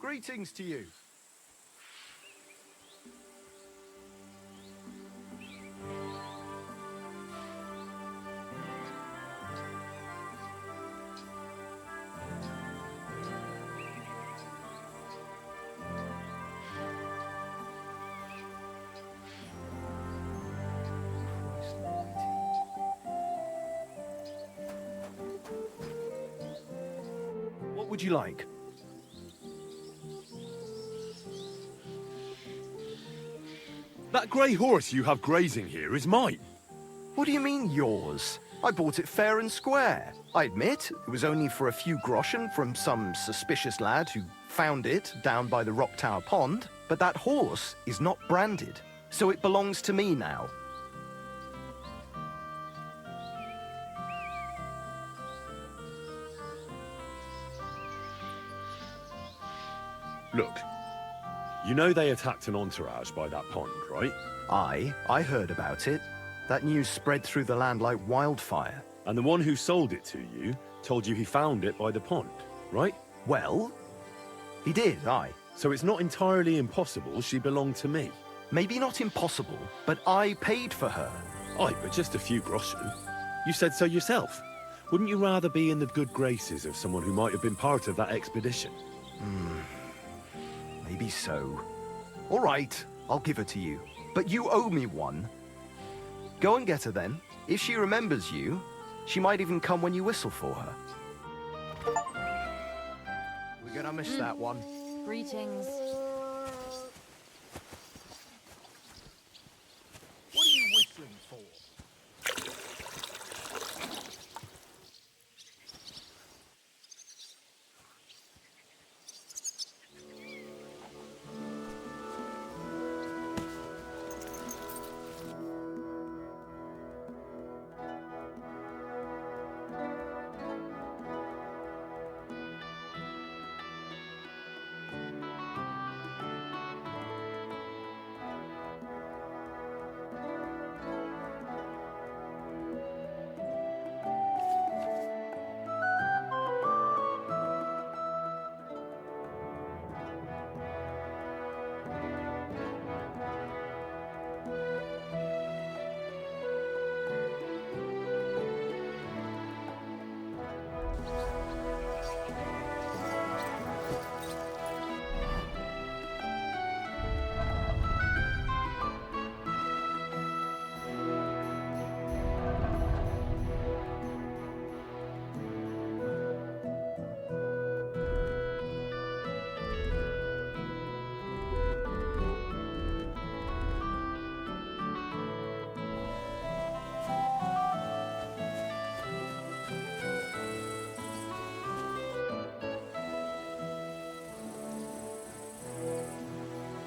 Greetings to you. What would you like? That grey horse you have grazing here is mine. What do you mean, yours? I bought it fair and square. I admit, it was only for a few groschen from some suspicious lad who found it down by the Rock Tower Pond, but that horse is not branded, so it belongs to me now. Look, you know they attacked an entourage by that pond, right? I heard about it. That news spread through the land like wildfire. And the one who sold it to you told you he found it by the pond, right? Well, he did, aye. So it's not entirely impossible she belonged to me. Maybe not impossible, but I paid for her. Aye, but just a few groschen. You said so yourself. Wouldn't you rather be in the good graces of someone who might have been part of that expedition? Maybe so. All right, I'll give her to you. But you owe me one. Go and get her then. If she remembers you, she might even come when you whistle for her. We're gonna miss that one. Greetings. What are you whistling for?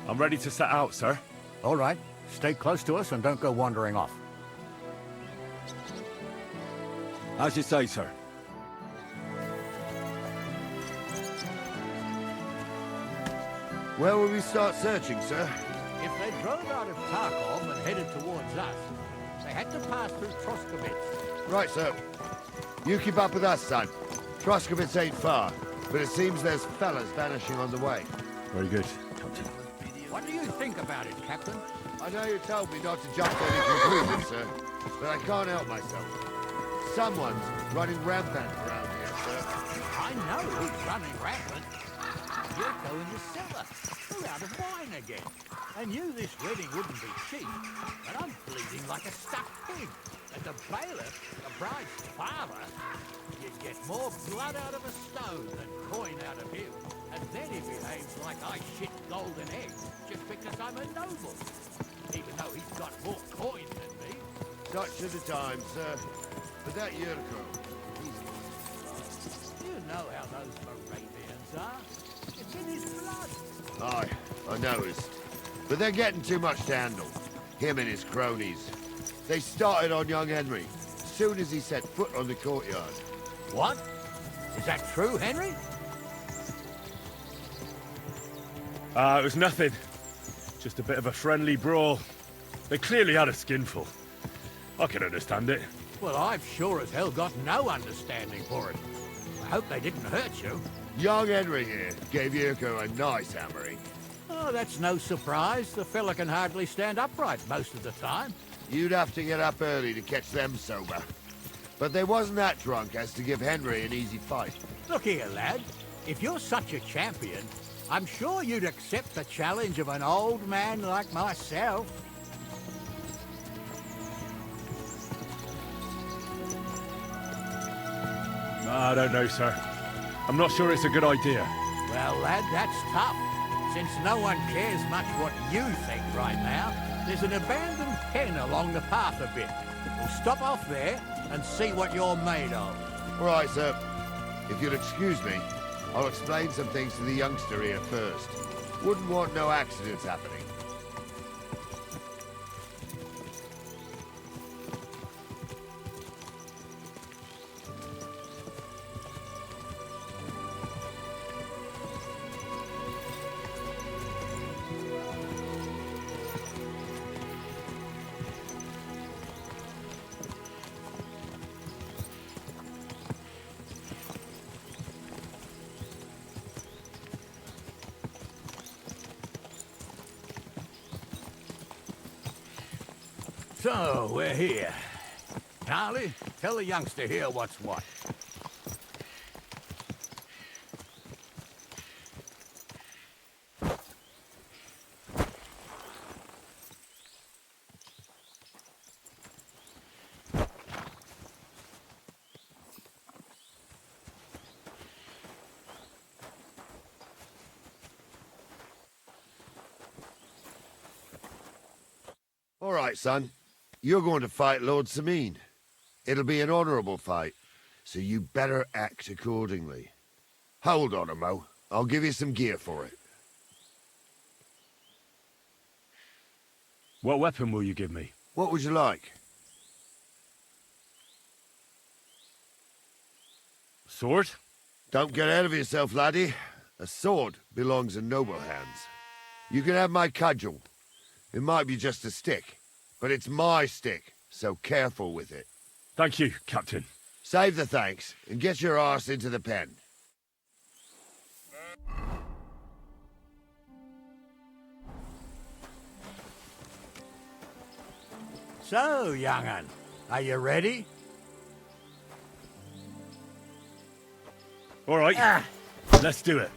I'm ready to set out, sir. All right. Stay close to us and don't go wandering off. As you say, sir. Where will we start searching, sir? If they drove out of Tarkov and headed towards us, they had to pass through Troskovitz. Right, sir. You keep up with us, son. Troskovitz ain't far, but it seems there's fellas vanishing on the way. Very good, Captain. What do you think about it, Captain? I know you told me not to jump to any conclusions, sir, but I can't help myself. Someone's running rampant around here, sir. I know who's running rampant. You're going to cellar. We're out of wine again. I knew this wedding wouldn't be cheap, but I'm bleeding like a stuck pig. And the bailiff, the bride's father, you get more blood out of a stone than coin out of him. And then he behaves like I shit golden eggs just because I'm a noble. Even though he's got more coin than me. Such are the times, sir. But that Yurko, You know how those Moravians are. It's in his blood. aye, I noticed. But they're getting too much to handle. Him and his cronies. They started on young Henry, as soon as he set foot on the courtyard. What? Is that true, Henry? It was nothing. Just a bit of a friendly brawl. They clearly had a skinful. I can understand it. Well, I've sure as hell got no understanding for it. I hope they didn't hurt you. Young Henry here gave Yurko a nice hammering. Oh, that's no surprise. The fella can hardly stand upright most of the time. You'd have to get up early to catch them sober. But they wasn't that drunk as to give Henry an easy fight. Look here, lad. If you're such a champion, I'm sure you'd accept the challenge of an old man like myself. I don't know, sir. I'm not sure it's a good idea. Well, lad, that's tough. Since no one cares much what you think right now, there's an abandoned pen along the path a bit. We'll stop off there and see what you're made of. All right, sir. If you'll excuse me, I'll explain some things to the youngster here first. Wouldn't want no accidents happening. So, we're here. Charlie, tell the youngster here what's what. All right, son. You're going to fight Lord Sameen. It'll be an honorable fight, so you better act accordingly. Hold on, Mo. I'll give you some gear for it. What weapon will you give me? What would you like? Sword? Don't get ahead of yourself, laddie. A sword belongs in noble hands. You can have my cudgel. It might be just a stick, but it's my stick, so careful with it. Thank you, Captain. Save the thanks, and get your arse into the pen. So, young'un, are you ready? All right, let's do it.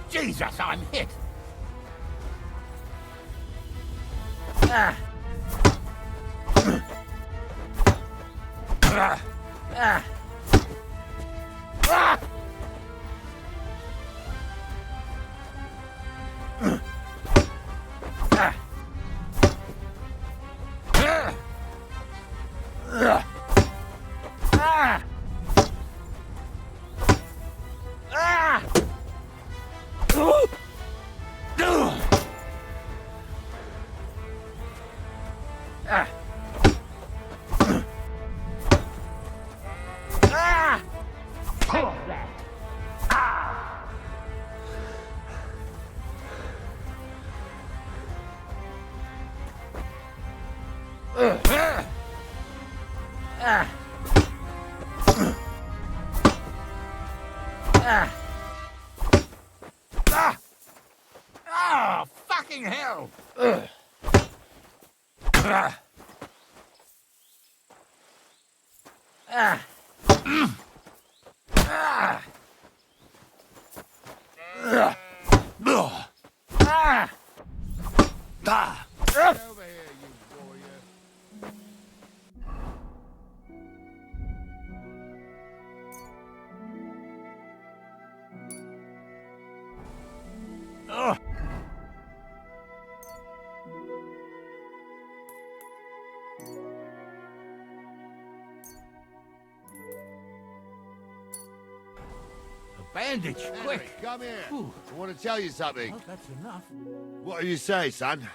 Jesus, I'm hit! Oh, fucking hell! Ah. Ah. Ah. Ah. Ah. Over here, you warrior. Ah. A bandage, Henry, quick. come here. Ooh. I want to tell you something. Well, that's enough. What do you say, son?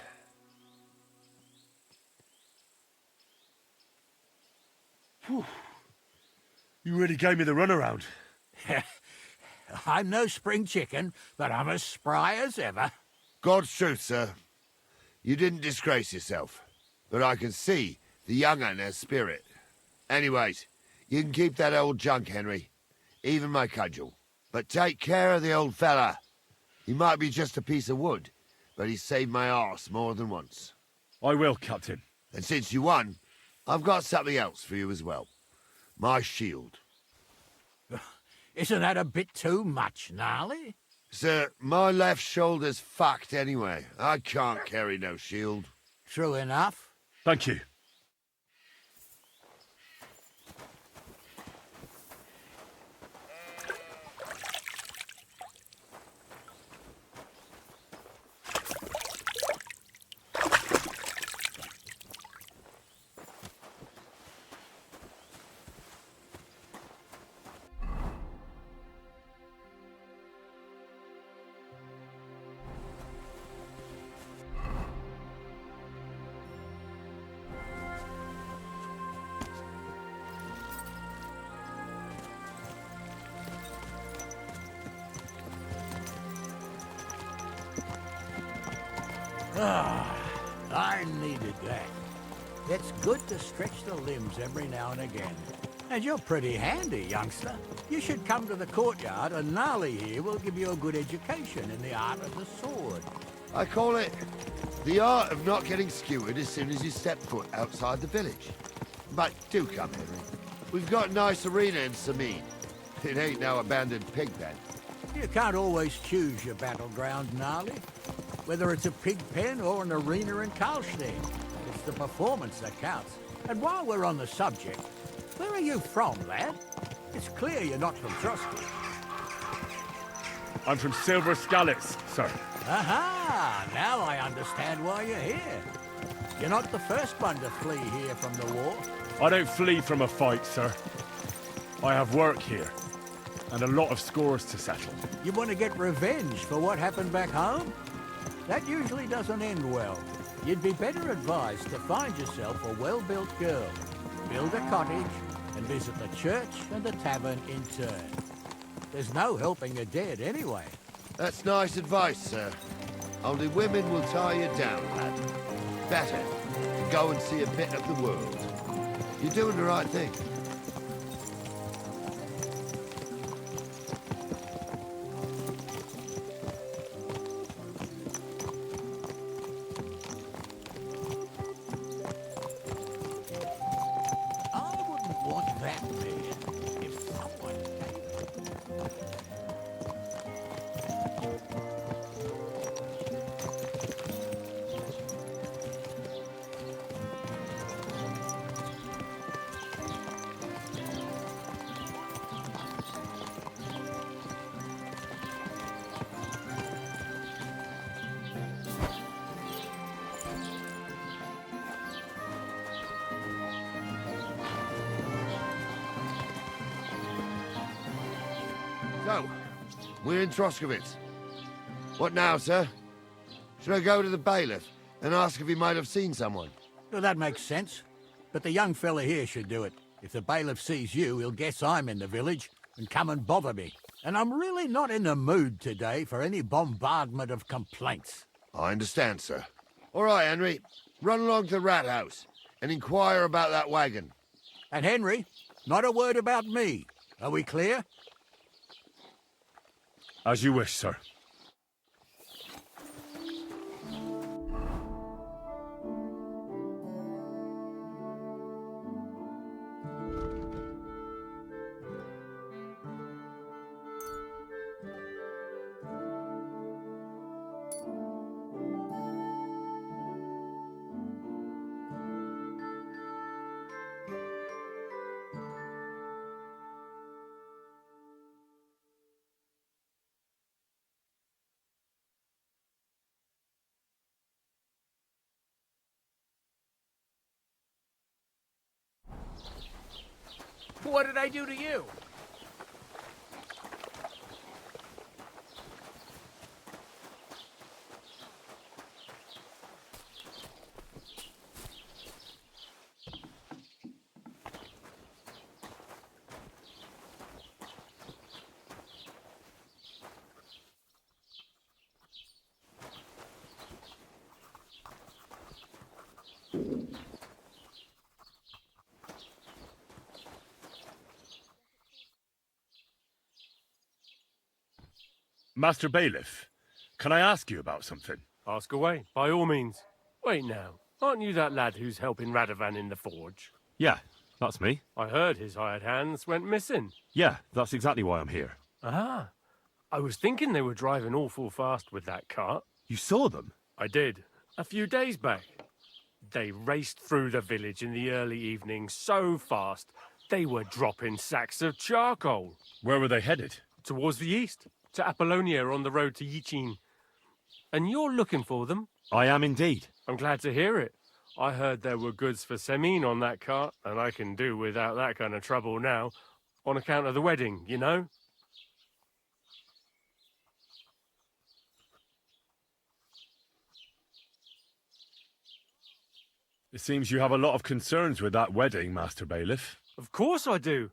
You really gave me the runaround. I'm no spring chicken, but I'm as spry as ever. God's truth, sir. You didn't disgrace yourself, but I can see the young un has spirit. Anyways, you can keep that old junk, Henry. Even my cudgel. But take care of the old fella. He might be just a piece of wood, but he saved my arse more than once. I will, Captain. And since you won, I've got something else for you as well. My shield. Isn't that a bit too much, Gnarly? Sir, my left shoulder's fucked anyway. I can't carry no shield. True enough. Thank you. Ah, I needed that. It's good to stretch the limbs every now and again. And you're pretty handy, youngster. You should come to the courtyard, and Gnarly here will give you a good education in the art of the sword. I call it the art of not getting skewered as soon as you step foot outside the village. But do come, Henry. We've got a nice arena in Sameen. It ain't no abandoned pig pen. You can't always choose your battleground, Gnarly. Whether it's a pig pen or an arena in Karlstein, it's the performance that counts. And while we're on the subject, where are you from, lad? It's clear you're not from Trusky. I'm from Silver Scallops, sir. Aha! Now I understand why you're here. You're not the first one to flee here from the war. I don't flee from a fight, sir. I have work here, and a lot of scores to settle. You want to get revenge for what happened back home? That usually doesn't end well. You'd be better advised to find yourself a well-built girl, build a cottage, and visit the church and the tavern in turn. There's no helping the dead anyway. That's nice advice, sir. Only women will tie you down, lad. Better to go and see a bit of the world. You're doing the right thing. I wouldn't want that there if someone came. So, we're in Troskowitz. What now, sir? Should I go to the bailiff and ask if he might have seen someone? Well, that makes sense. But the young fella here should do it. If the bailiff sees you, he'll guess I'm in the village and come and bother me. And I'm really not in the mood today for any bombardment of complaints. I understand, sir. All right, Henry. Run along to the rat house and inquire about that wagon. And Henry, not a word about me. Are we clear? As you wish, sir. What did I do to you? Master Bailiff, can I ask you about something? Ask away, by all means. Wait now, aren't you that lad who's helping Radovan in the forge? Yeah, that's me. I heard his hired hands went missing. Yeah, that's exactly why I'm here. Ah, I was thinking they were driving awful fast with that cart. You saw them? I did, a few days back. They raced through the village in the early evening so fast, they were dropping sacks of charcoal. Where were they headed? Towards the east, to Apollonia on the road to Yichin. And you're looking for them? I am indeed. I'm glad to hear it. I heard there were goods for Semine on that cart, and I can do without that kind of trouble now, on account of the wedding, you know? It seems you have a lot of concerns with that wedding, Master Bailiff. Of course I do.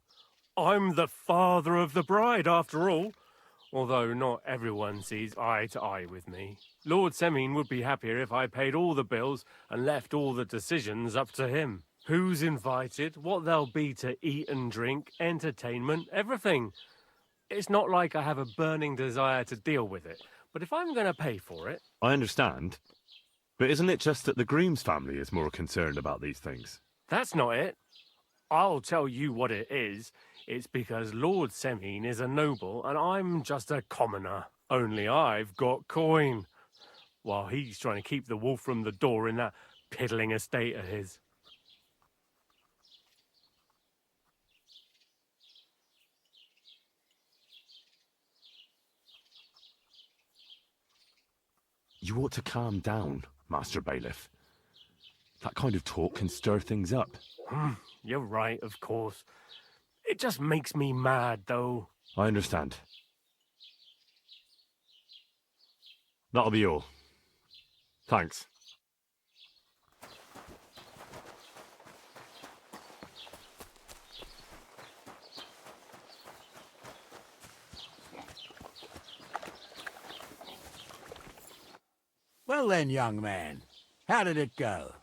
I'm the father of the bride, after all. Although not everyone sees eye to eye with me. Lord Semine would be happier if I paid all the bills and left all the decisions up to him. Who's invited, what there'll be to eat and drink, entertainment, everything. It's not like I have a burning desire to deal with it, but if I'm going to pay for it... I understand. But isn't it just that the groom's family is more concerned about these things? That's not it. I'll tell you what it is. It's because Lord Semine is a noble and I'm just a commoner. Only I've got coin. While he's trying to keep the wolf from the door in that piddling estate of his. You ought to calm down, Master Bailiff. That kind of talk can stir things up. You're right, of course. It just makes me mad, though. I understand. That'll be all. Thanks. Well then, young man, how did it go?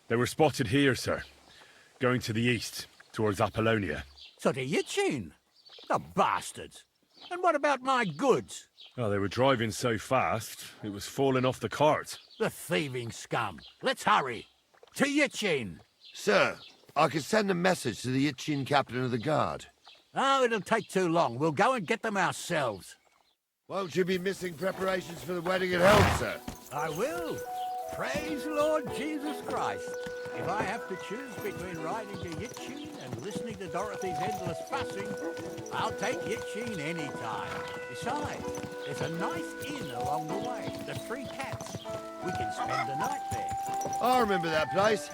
They were spotted here, sir. Going to the east, towards Apollonia. So to Yichin? The bastards! And what about my goods? Oh, they were driving so fast, it was falling off the cart. The thieving scum! Let's hurry! To Yichin! Sir, I can send a message to the Itchin captain of the guard. Oh, it'll take too long. We'll go and get them ourselves. Won't you be missing preparations for the wedding at home, sir? I will. Praise Lord Jesus Christ. If I have to choose between riding to Yichin and listening to Dorothy's endless fussing, I'll take Yichin any time. Besides, there's a nice inn along the way, the Three Cats. We can spend the night there. I remember that place,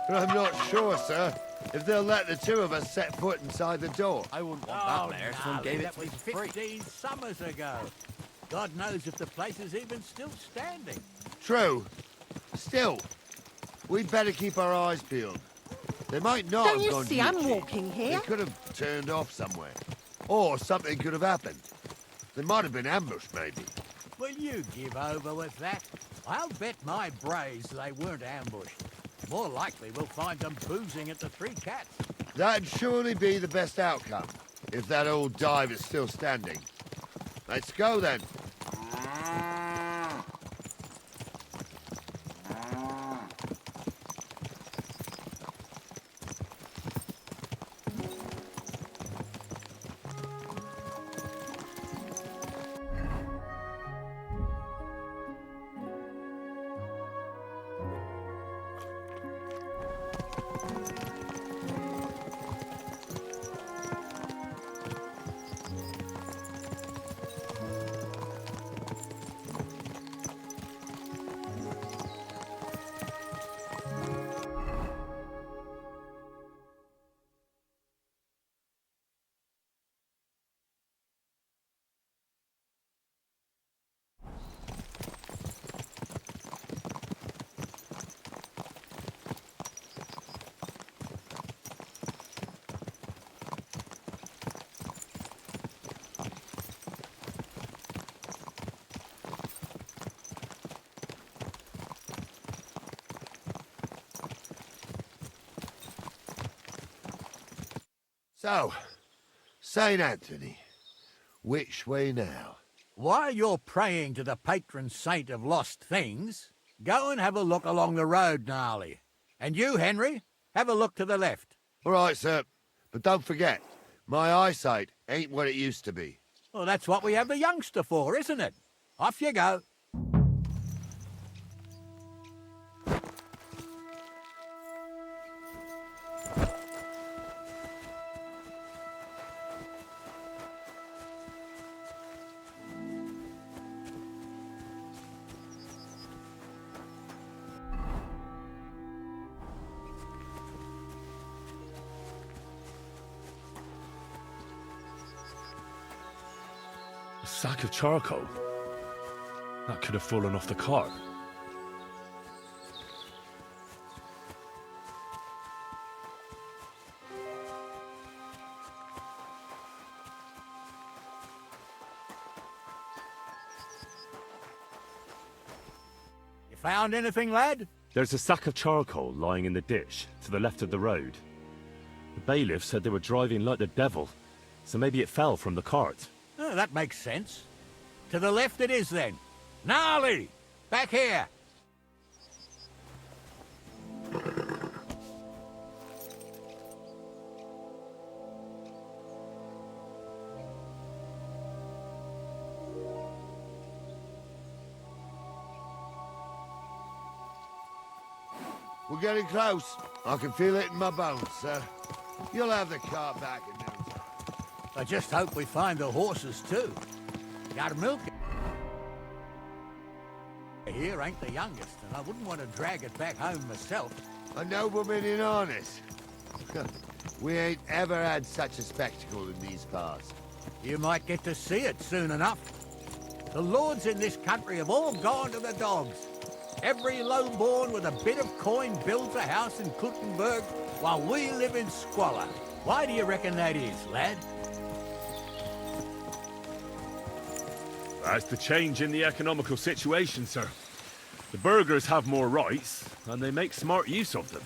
but I'm not sure, sir, if they'll let the two of us set foot inside the door. I wouldn't want Oh, that there. no, Someone gave it that to me was for free. 15 summers ago. God knows if the place is even still standing. True. Still, we'd better keep our eyes peeled. They might not Don't have you gone to see I'm Yichin. walking They here? could have turned off somewhere. Or something could have happened. They might have been ambushed, maybe. Will you give over with that? I'll bet my braves they weren't ambushed. More likely we'll find them boozing at the Three Cats. That'd surely be the best outcome, if that old dive is still standing. Let's go, then. So, St. Anthony, which way now? While you're praying to the patron saint of lost things, go and have a look along the road, Gnarly. And you, Henry, have a look to the left. All right, sir. But don't forget, my eyesight ain't what it used to be. Well, that's what we have the youngster for, isn't it? Off you go. A sack of charcoal? That could have fallen off the cart. You found anything, lad? There's a sack of charcoal lying in the ditch to the left of the road. The bailiff said they were driving like the devil, so maybe it fell from the cart. Oh, that makes sense. To the left it is, then. Gnarly! Back here! We're getting close. I can feel it in my bones, sir. You'll have the cart back in no time. I just hope we find the horses, too. Gotta milk it. Here ain't the youngest, and I wouldn't want to drag it back home myself. A nobleman in harness. We ain't ever had such a spectacle in these parts. You might get to see it soon enough. The lords in this country have all gone to the dogs. Every lowborn with a bit of coin builds a house in Kuttenberg, while we live in squalor. Why do you reckon that is, lad? That's the change in the economical situation, sir. The burghers have more rights, and they make smart use of them.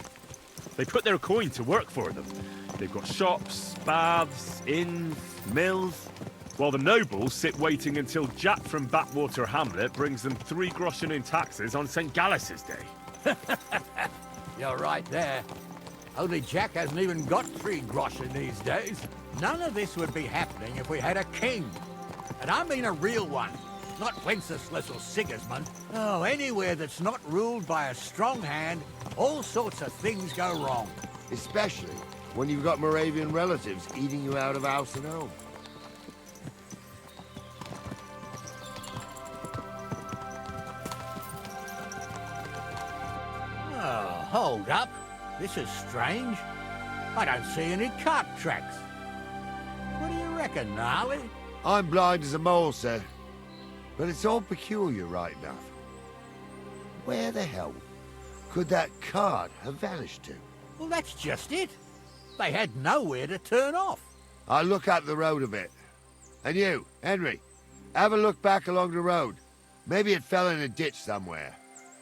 They put their coin to work for them. They've got shops, baths, inns, mills, while the nobles sit waiting until Jack from Backwater Hamlet brings them 3 groschen in taxes on St. Gallus's Day. You're right there. Only Jack hasn't even got 3 groschen these days. None of this would be happening if we had a king. And I mean a real one, not Wenceslas or Sigismund. Oh, anywhere that's not ruled by a strong hand, all sorts of things go wrong. Especially when you've got Moravian relatives eating you out of house and home. Oh, hold up. This is strange. I don't see any cart tracks. What do you reckon, Gnarly? I'm blind as a mole, sir. But it's all peculiar right enough. Where the hell could that cart have vanished to? Well, that's just it. They had nowhere to turn off. I'll look up the road a bit. And you, Henry, have a look back along the road. Maybe it fell in a ditch somewhere.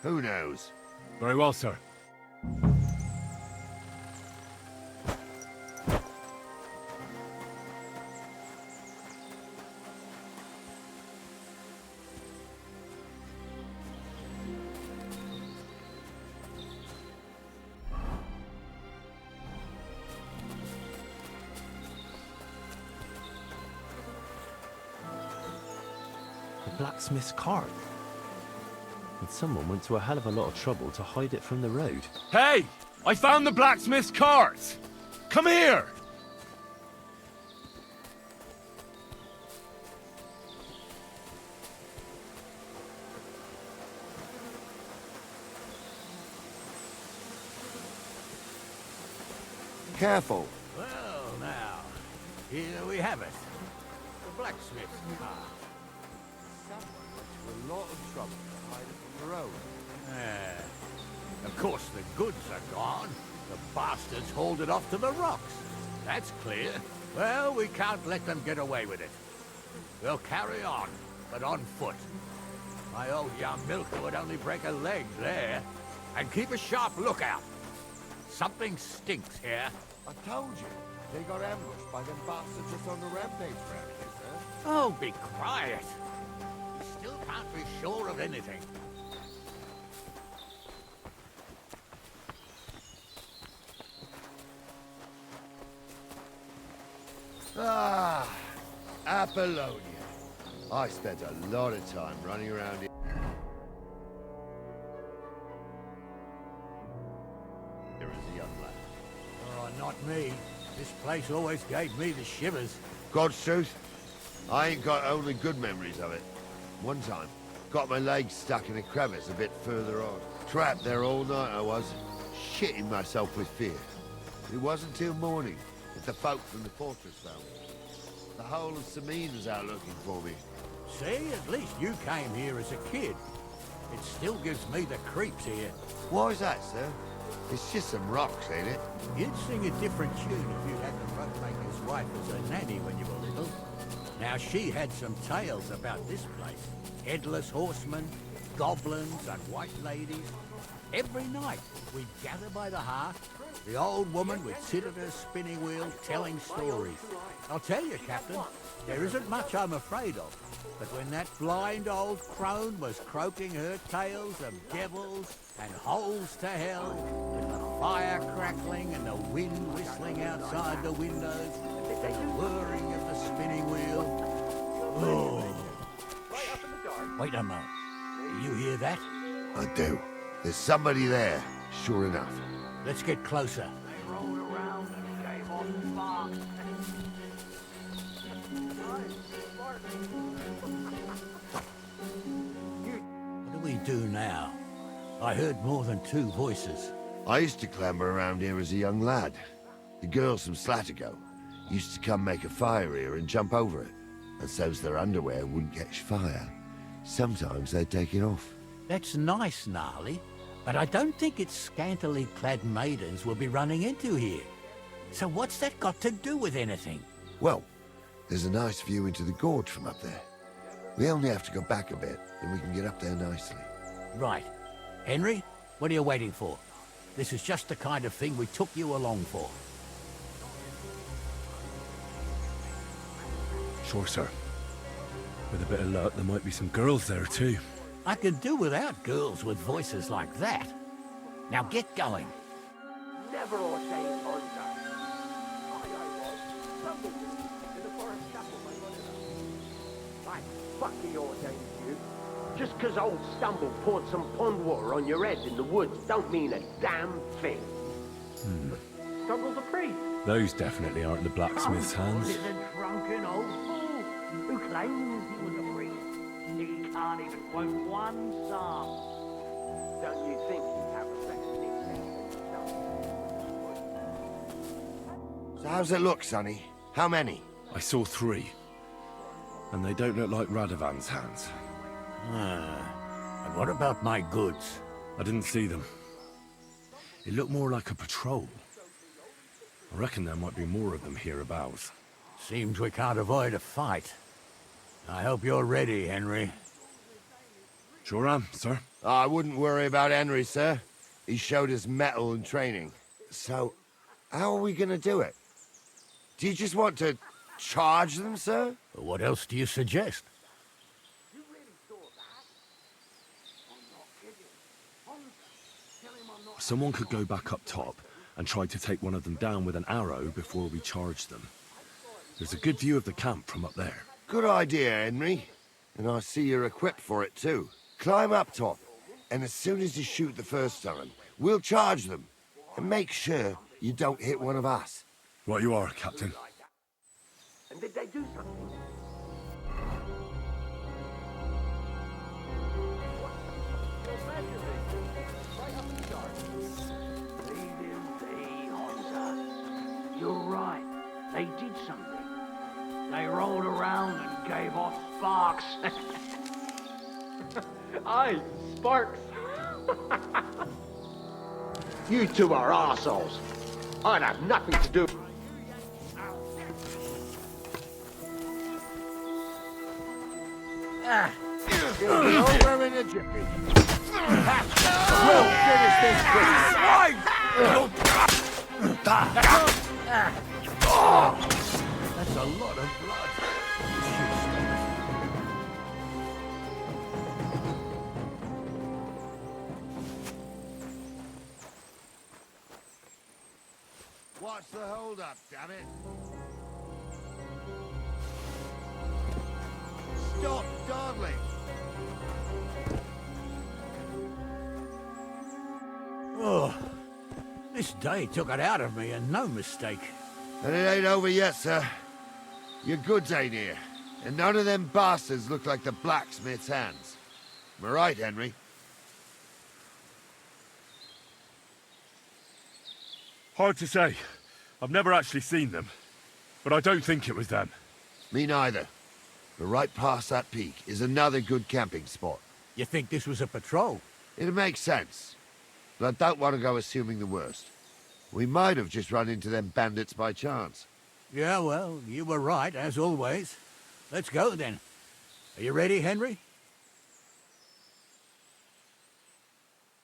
Who knows? Very well, sir. Blacksmith's cart. And someone went to a hell of a lot of trouble to hide it from the road. Hey! I found the blacksmith's cart! Come here! Careful. Well, now, here we have it. The blacksmith's cart. Someone went to a lot of trouble to hide it from the road. Of course, the goods are gone. The bastards hauled it off to the rocks. That's clear. Well, we can't let them get away with it. We'll carry on, but on foot. My old young milker would only break a leg there. And keep a sharp lookout. Something stinks here. I told you. They got ambushed by them bastards just on the rampage round here, sir. Oh, be quiet. You still can't be sure of anything. Ah, Apollonia. I spent a lot of time running around here as a young lad. Oh, not me. This place always gave me the shivers. God's truth, I ain't got only good memories of it. One time, got my leg stuck in a crevice a bit further on. Trapped there all night I was, shitting myself with fear. It wasn't till morning that the folk from the fortress found me. The whole of Samine was out looking for me. See, at least you came here as a kid. It still gives me the creeps here. Why is that, sir? It's just some rocks, ain't it? You'd sing a different tune if you had the rope-maker's wife as a nanny when you were little. Now, she had some tales about this place. Headless horsemen, goblins and white ladies. Every night, we'd gather by the hearth. The old woman would sit at her spinning wheel telling stories. I'll tell you, Captain, there isn't much I'm afraid of. But when that blind old crone was croaking her tales of devils and holes to hell, with the fire crackling and the wind whistling outside the windows, and the whirring of the spinning wheel... Oh. Wait a moment. You hear that? I do. There's somebody there, sure enough. Let's get closer. What do we do now? I heard more than two voices. I used to clamber around here as a young lad. The girls from Slatigo used to come make a fire here and jump over it. And so's their underwear wouldn't catch fire. Sometimes they'd take it off. That's nice, Gnarly, but I don't think it's scantily clad maidens we'll be running into here. So what's that got to do with anything? Well, there's a nice view into the gorge from up there. We only have to go back a bit, and we can get up there nicely. Right. Henry, what are you waiting for? This is just the kind of thing we took you along for. Sure, sir. With a bit of luck, there might be some girls there, too. I could do without girls with voices like that. Now get going. Never ordained hunter. I was. Stumbled in the forest chapel by running. Like, fuck the ordained you. Just 'cause old Stumble poured some pond water on your head in the woods don't mean a damn thing. Stumble's a priest. Those definitely aren't the blacksmith's hands. He's a drunken old fool who claims he was a priest. He can't even quote one psalm. Don't you think he'd have a better nickname than Stumble? So how's it look, Sonny? How many? I saw 3. And they don't look like Radovan's hands. And what about my goods? I didn't see them. It looked more like a patrol. I reckon there might be more of them hereabouts. Seems we can't avoid a fight. I hope you're ready, Henry. Sure am, sir. I wouldn't worry about Henry, sir. He showed us mettle and training. So, how are we gonna do it? Do you just want to charge them, sir? What else do you suggest? Someone could go back up top and try to take one of them down with an arrow before we charge them. There's a good view of the camp from up there. Good idea, Henry. And I see you're equipped for it, too. Climb up top, and as soon as you shoot the first time, we'll charge them. And make sure you don't hit one of us. Right you are, Captain. And did they do something? You're right. They did something. They rolled around and gave off sparks. Aye, sparks. You two are arseholes. I'd have nothing to do. We're in a jiffy. We'll finish this quick. That's a lot of blood. You should stop What's the hold-up, damn it? Stop dawdling! Oh, this day took it out of me, and no mistake. And it ain't over yet, sir. Your goods ain't here, and none of them bastards look like the blacksmith's hands. Am I right, Henry? Hard to say. I've never actually seen them. But I don't think it was them. Me neither. But right past that peak is another good camping spot. You think this was a patrol? It makes sense. But I don't want to go assuming the worst. We might have just run into them bandits by chance. Yeah, well, you were right, as always. Let's go, then. Are you ready, Henry?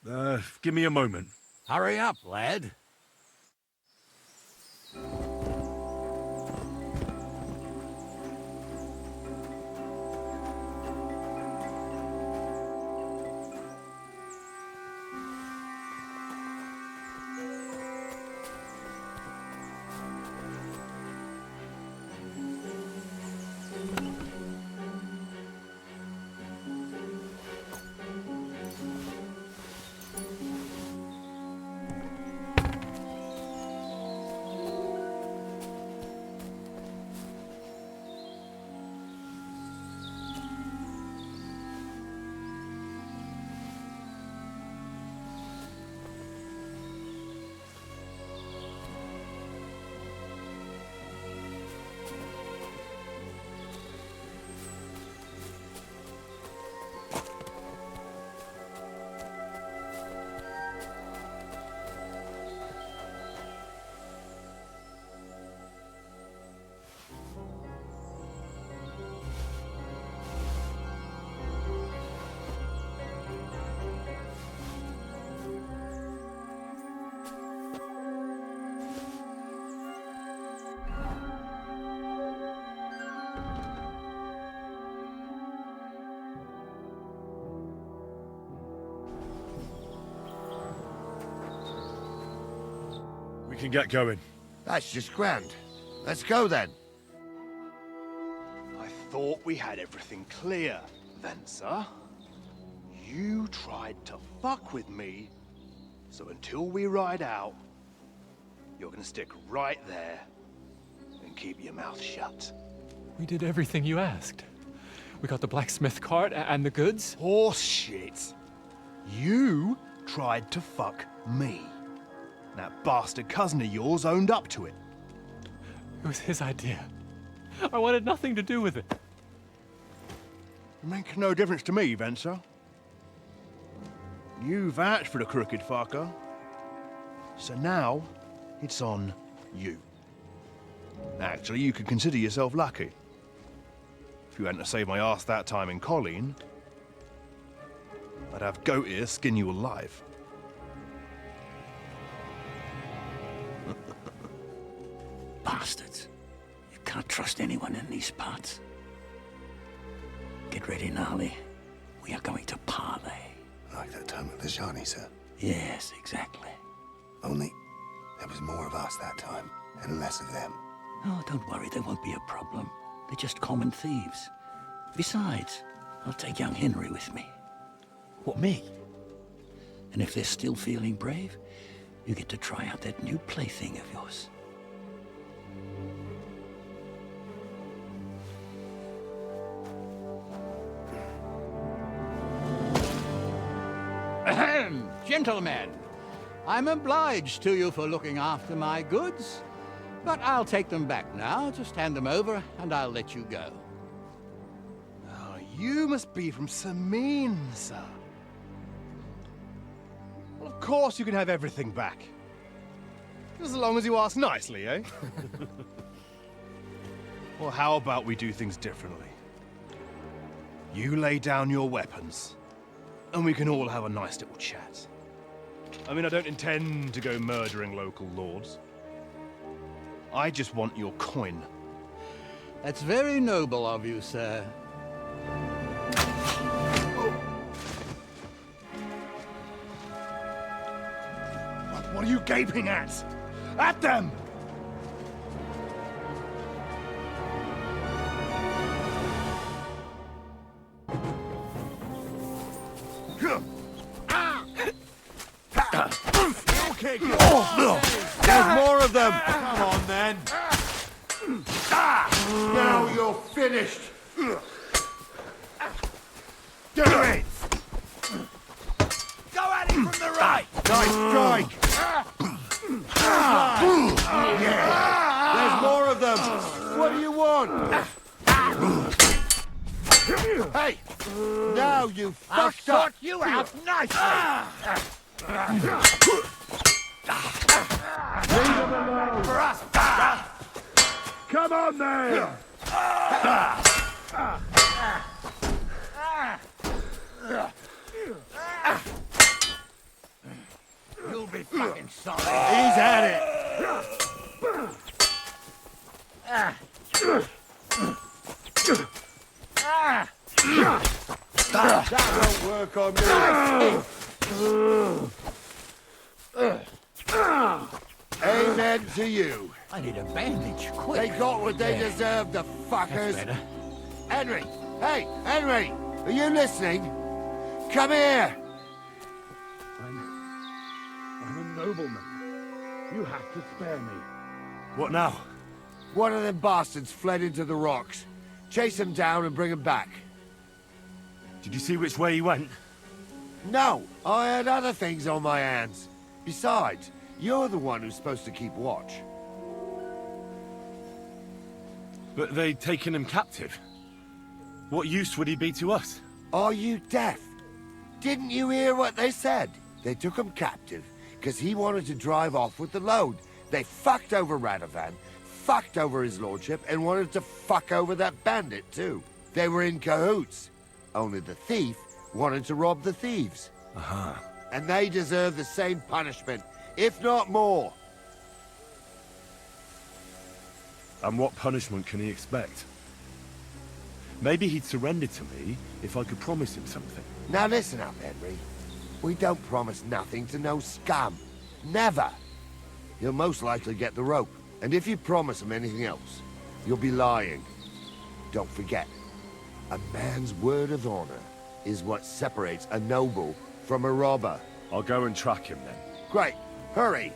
Give me a moment. Hurry up, lad. We can get going. That's just grand. Let's go then. I thought we had everything clear, Venser. You tried to fuck with me, so until we ride out, you're gonna stick right there and keep your mouth shut. We did everything you asked. We got the blacksmith cart and the goods. Horse shit. You tried to fuck me. That bastard cousin of yours owned up to it. It was his idea. I wanted nothing to do with it. Make no difference to me, Venser. You vouched for the crooked fucker. So now, it's on you. Actually, you could consider yourself lucky. If you hadn't saved my ass that time in Colleen, I'd have goat ear skin you alive. Bastards. You can't trust anyone in these parts. Get ready, Gnarly. We are going to parley. Like that time with the Johnny, sir. Yes, exactly. Only there was more of us that time, and less of them. Oh, don't worry, there won't be a problem. They're just common thieves. Besides, I'll take young Henry with me. What, me? And if they're still feeling brave, you get to try out that new plaything of yours. Ahem, gentlemen, I'm obliged to you for looking after my goods, but I'll take them back now. Just hand them over, and I'll let you go. Oh, you must be from Samin, sir. Well, of course you can have everything back. Just as long as you ask nicely, eh? Well, how about we do things differently? You lay down your weapons, and we can all have a nice little chat. I mean, I don't intend to go murdering local lords. I just want your coin. That's very noble of you, sir. What are you gaping at? At them! There's more of them! Come on, then. Now you're finished! Do it! Go at him from the right! Nice strike! There's more of them! What do you want? Hey! Now you I'll fucked up! sort you out nicely! For us, Come on, then! you'll be fucking sorry. He's at it! That won't work on me! Amen to you. I need a bandage, quick. They got what they There. deserved, the fuckers. That's better. Henry! Hey, Henry! Are you listening? Come here! I'm a nobleman. You have to spare me. What now? One of them bastards fled into the rocks. Chase him down and bring him back. Did you see which way he went? No, I had other things on my hands. Besides, you're the one who's supposed to keep watch. But they'd taken him captive. What use would he be to us? Are you deaf? Didn't you hear what they said? They took him captive because he wanted to drive off with the load. They fucked over Radovan, fucked over his lordship, and wanted to fuck over that bandit too. They were in cahoots. Only the thief wanted to rob the thieves. And they deserve the same punishment, if not more. And what punishment can he expect? Maybe he'd surrender to me if I could promise him something. Now listen up, Henry. We don't promise nothing to no scum. Never. You'll most likely get the rope. And if you promise him anything else, you'll be lying. Don't forget, a man's word of honor is what separates a noble from a robber. I'll go and track him then. Great. Hurry.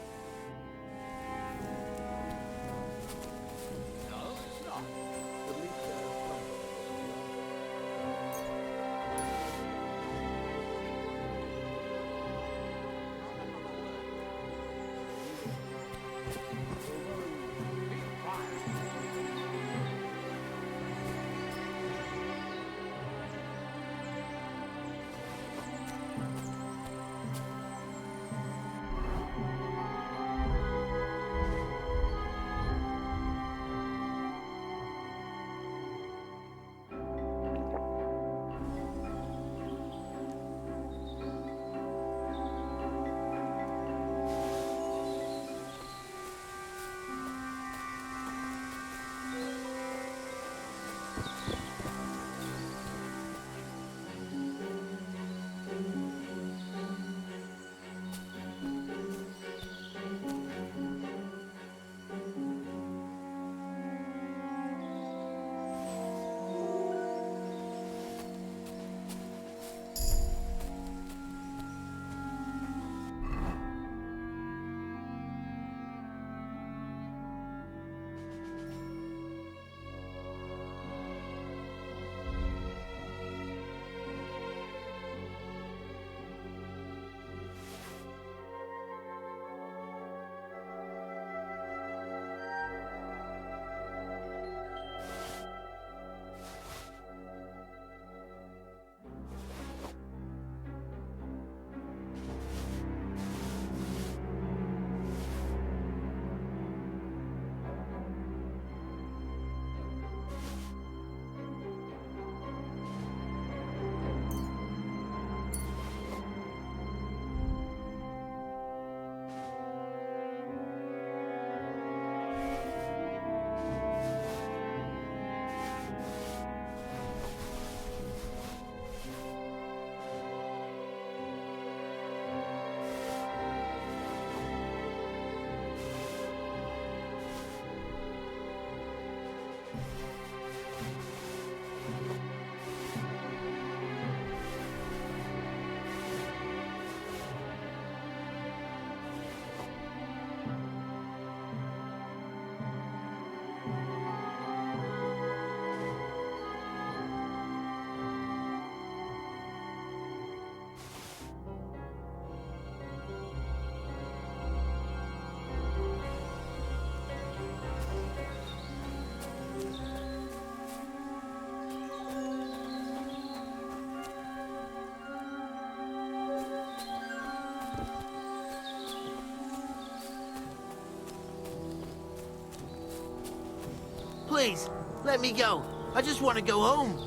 Please, let me go. I just want to go home.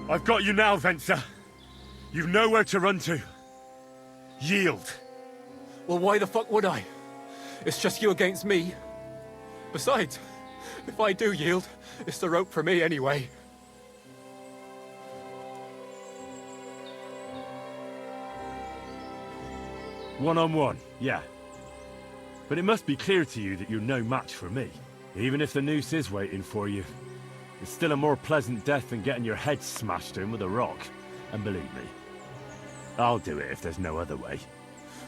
I've got you now, Venser. You've nowhere to run to. Yield. Well, why the fuck would I? It's just you against me. Besides, if I do yield, it's the rope for me anyway. One-on-one, yeah. But it must be clear to you that you're no match for me. Even if the noose is waiting for you, it's still a more pleasant death than getting your head smashed in with a rock. And believe me, I'll do it if there's no other way.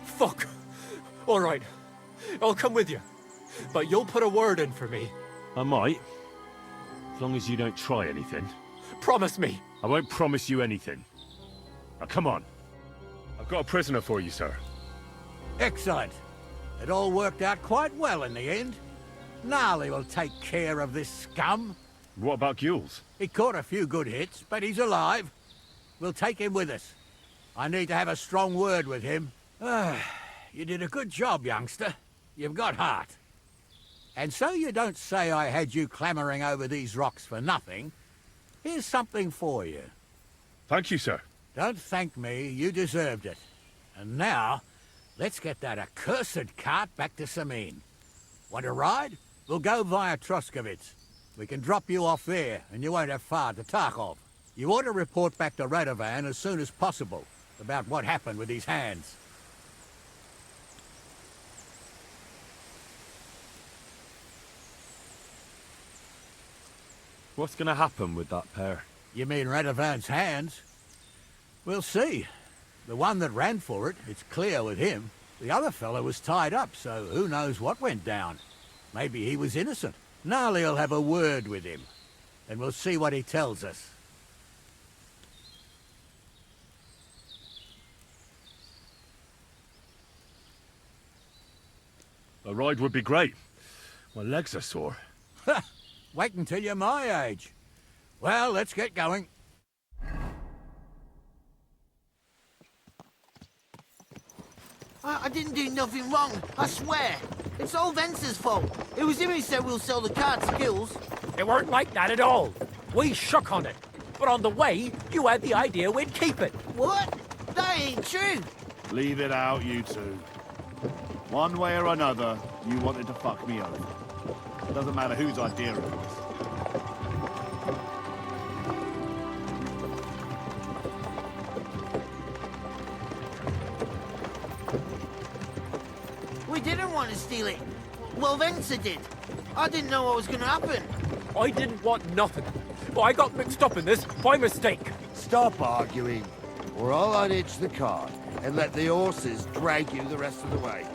Fuck! All right, I'll come with you. But you'll put a word in for me. I might. As long as you don't try anything. Promise me. I won't promise you anything. Now come on. I've got a prisoner for you, sir. Excellent. It all worked out quite well in the end. Gnarly will take care of this scum. What about Gules? He caught a few good hits, but he's alive. We'll take him with us. I need to have a strong word with him. You did a good job, youngster. You've got heart. And so you don't say I had you clambering over these rocks for nothing. Here's something for you. Thank you, sir. Don't thank me, you deserved it. And now, let's get that accursed cart back to Samin. Want a ride? We'll go via Troskovitz. We can drop you off there, and you won't have far to Tarkov. You ought to report back to Radovan as soon as possible about what happened with these hands. What's gonna happen with that pair? You mean Radovan's hands? We'll see. The one that ran for it, it's clear with him. The other fellow was tied up, so who knows what went down. Maybe he was innocent. Gnarly'll have a word with him, and we'll see what he tells us. A ride would be great. My legs are sore. Wait until you're my age. Well, let's get going. I didn't do nothing wrong, I swear. It's all Vence's fault. It was him who said we'll sell the car to Gills. It weren't like that at all. We shook on it. But on the way, you had the idea we'd keep it. What? That ain't true. Leave it out, you two. One way or another, you wanted to fuck me over. Doesn't matter whose idea it was. We didn't want to steal it. Well, Vence did. I didn't know what was going to happen. I didn't want nothing. But I got mixed up in this by mistake. Stop arguing, or I'll unhitch the cart and let the horses drag you the rest of the way.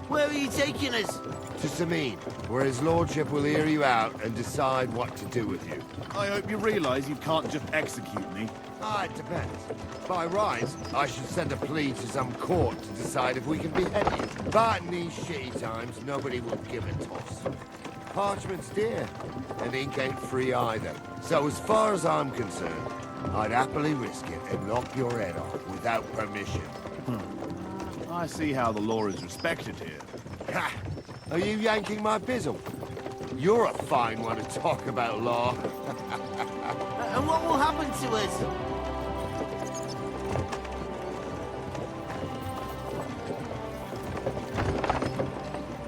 Where are you taking us? To Sameen, where his lordship will hear you out and decide what to do with you. I hope you realize you can't just execute me. Ah, it depends. By rights, I should send a plea to some court to decide if we can behead you. But in these shitty times, nobody will give a toss. Parchment's dear, and ink ain't free either. So as far as I'm concerned, I'd happily risk it and knock your head off without permission. I see how the law is respected here. Ha! Are you yanking my bizzle? You're a fine one to talk about law. And what will happen to us?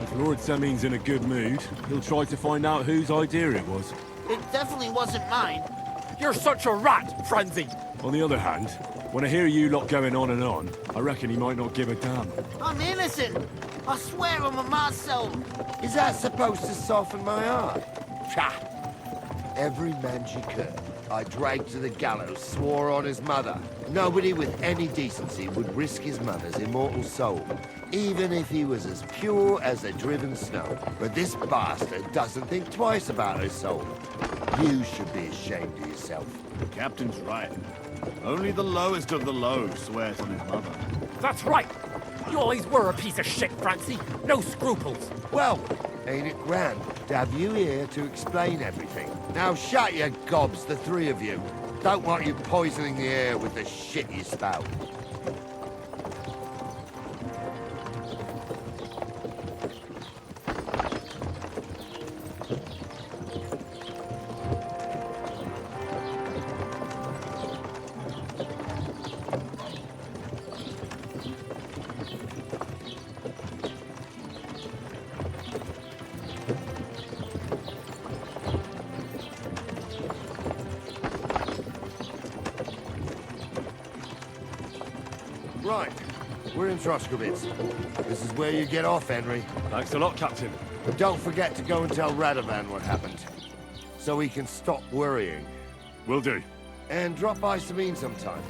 If Lord Seming's in a good mood, he'll try to find out whose idea it was. It definitely wasn't mine. You're such a rat, Francie. On the other hand, when I hear you lot going on, I reckon he might not give a damn. I'm innocent. I swear I'm a Mars soul. Is that supposed to soften my heart? Psha! Every Manji I dragged to the gallows swore on his mother. Nobody with any decency would risk his mother's immortal soul, even if he was as pure as the driven snow. But this bastard doesn't think twice about his soul. You should be ashamed of yourself. The captain's right. Only the lowest of the low swears on his mother. That's right. You always were a piece of shit, Francie. No scruples. Well, ain't it grand to have you here to explain everything? Now shut your gobs, the three of you. Don't want you poisoning the air with the shit you spout. Right, we're in Troskowitz. This is where you get off, Henry. Thanks a lot, Captain. But don't forget to go and tell Radovan what happened, so he can stop worrying. Will do. And drop by Sameen sometime.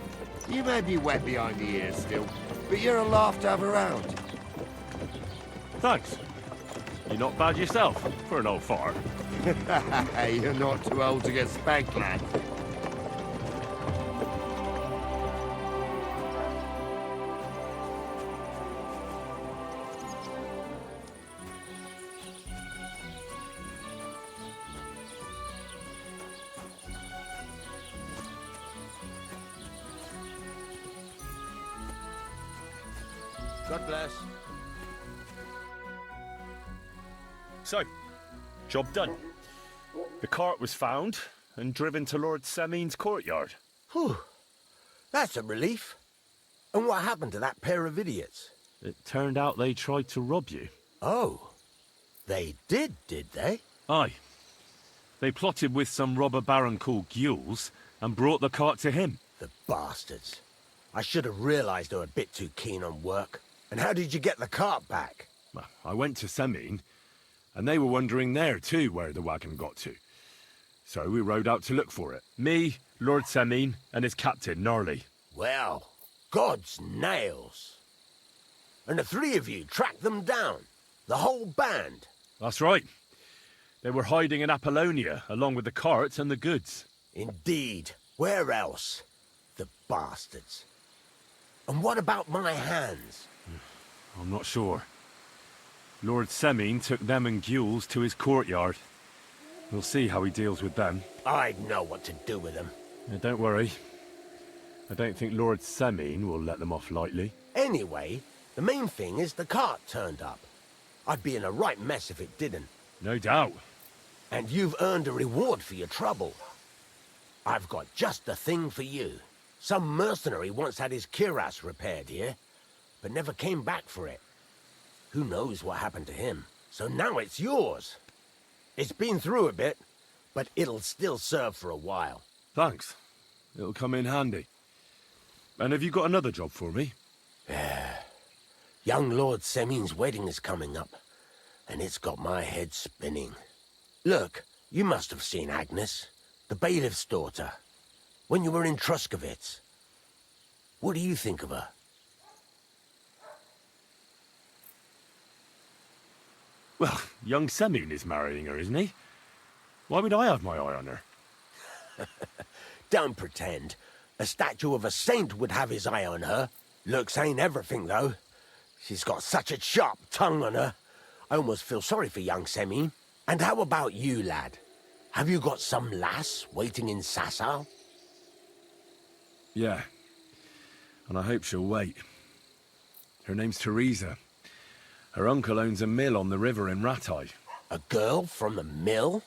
You may be wet behind the ears still, but you're a laugh to have around. Thanks. You're not bad yourself, for an old fart. You're not too old to get spanked, lad. God bless. So, job done. The cart was found and driven to Lord Semeen's courtyard. Whew. That's a relief. And what happened to that pair of idiots? It turned out they tried to rob you. Oh. They did they? Aye. They plotted with some robber baron called Gules and brought the cart to him. The bastards. I should have realized they were a bit too keen on work. And how did you get the cart back? Well, I went to Semeen, and they were wondering there too where the wagon got to. So we rode out to look for it. Me, Lord Semeen, and his captain, Gnarly. Well, God's nails. And the three of you tracked them down. The whole band. That's right. They were hiding in Apollonia, along with the cart and the goods. Indeed. Where else? The bastards. And what about my hands? I'm not sure. Lord Semine took them and Gules to his courtyard. We'll see how he deals with them. I'd know what to do with them. Don't worry. I don't think Lord Semine will let them off lightly. Anyway, the main thing is the cart turned up. I'd be in a right mess if it didn't. No doubt. And you've earned a reward for your trouble. I've got just the thing for you. Some mercenary once had his cuirass repaired here, but never came back for it. Who knows what happened to him? So now it's yours. It's been through a bit, but it'll still serve for a while. Thanks. It'll come in handy. And have you got another job for me? Young Lord Semine's wedding is coming up, and it's got my head spinning. Look, you must have seen Agnes, the bailiff's daughter, when you were in Truskovitz. What do you think of her? Well, young Semine is marrying her, isn't he? Why would I have my eye on her? Don't pretend. A statue of a saint would have his eye on her. Looks ain't everything, though. She's got such a sharp tongue on her. I almost feel sorry for young Semine. And how about you, lad? Have you got some lass waiting in Sasau? Yeah. And I hope she'll wait. Her name's Teresa. Her uncle owns a mill on the river in Ratai. A girl from the mill?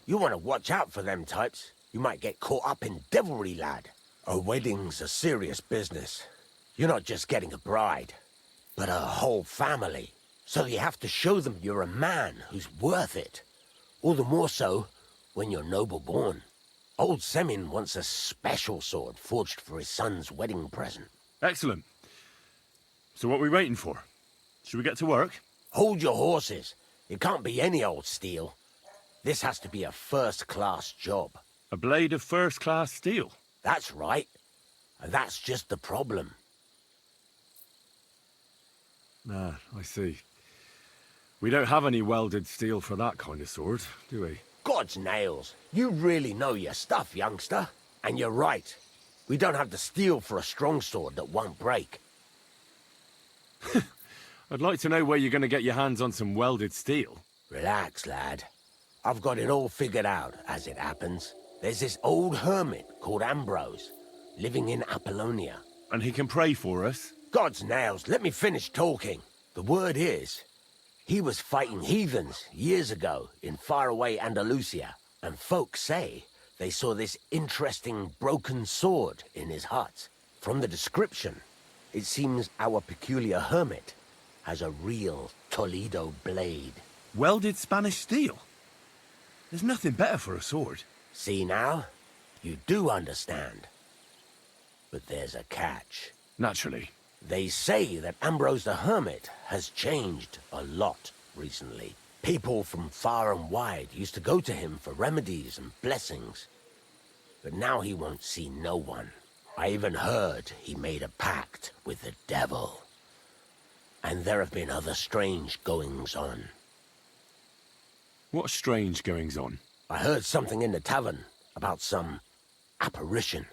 You want to watch out for them types. You might get caught up in devilry, lad. A wedding's a serious business. You're not just getting a bride, but a whole family. So you have to show them you're a man who's worth it. All the more so when you're noble-born. Old Semine wants a special sword forged for his son's wedding present. Excellent. So what are we waiting for? Should we get to work? Hold your horses. It can't be any old steel. This has to be a first-class job. A blade of first-class steel? That's right. And that's just the problem. Ah, I see. We don't have any welded steel for that kind of sword, do we? God's nails. You really know your stuff, youngster. And you're right. We don't have the steel for a strong sword that won't break. I'd like to know where you're going to get your hands on some welded steel. Relax, lad. I've got it all figured out, as it happens. There's this old hermit called Ambrose, living in Apollonia. And he can pray for us? God's nails, let me finish talking. The word is, he was fighting heathens years ago in faraway Andalusia, and folks say they saw this interesting broken sword in his hut. From the description, it seems our peculiar hermit has a real Toledo blade. Welded Spanish steel? There's nothing better for a sword. See now? You do understand. But there's a catch. Naturally. They say that Ambrose the Hermit has changed a lot recently. People from far and wide used to go to him for remedies and blessings. But now he won't see no one. I even heard he made a pact with the devil. And there have been other strange goings-on. What strange goings-on? I heard something in the tavern about some apparition.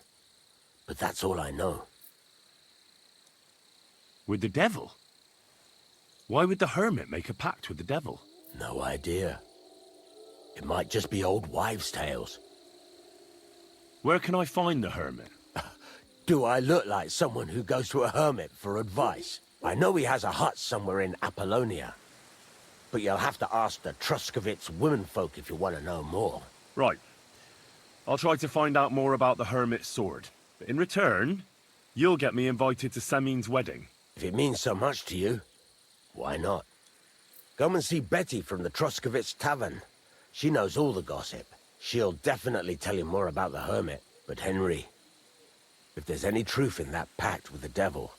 But that's all I know. With the devil? Why would the hermit make a pact with the devil? No idea. It might just be old wives' tales. Where can I find the hermit? Do I look like someone who goes to a hermit for advice? I know he has a hut somewhere in Apollonia. But you'll have to ask the Truskovitz womenfolk if you want to know more. Right. I'll try to find out more about the hermit's sword. But in return, you'll get me invited to Semine's wedding. If it means so much to you, why not? Come and see Betty from the Truskovitz Tavern. She knows all the gossip. She'll definitely tell you more about the hermit. But Henry, if there's any truth in that pact with the devil,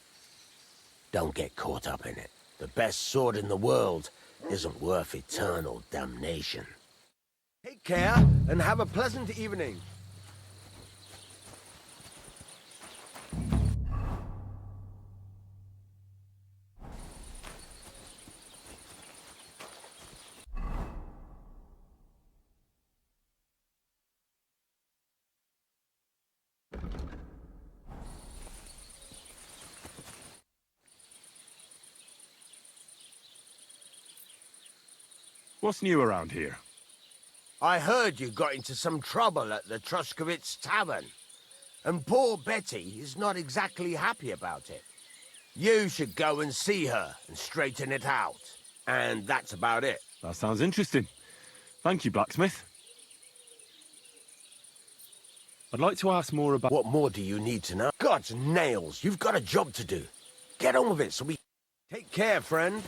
don't get caught up in it. The best sword in the world isn't worth eternal damnation. Take care, and have a pleasant evening. What's new around here? I heard you got into some trouble at the Truskowitz Tavern. And poor Betty is not exactly happy about it. You should go and see her and straighten it out. And that's about it. That sounds interesting. Thank you, blacksmith. I'd like to ask more about... What more do you need to know? God's nails, you've got a job to do. Get on with it so we... Take care, friend.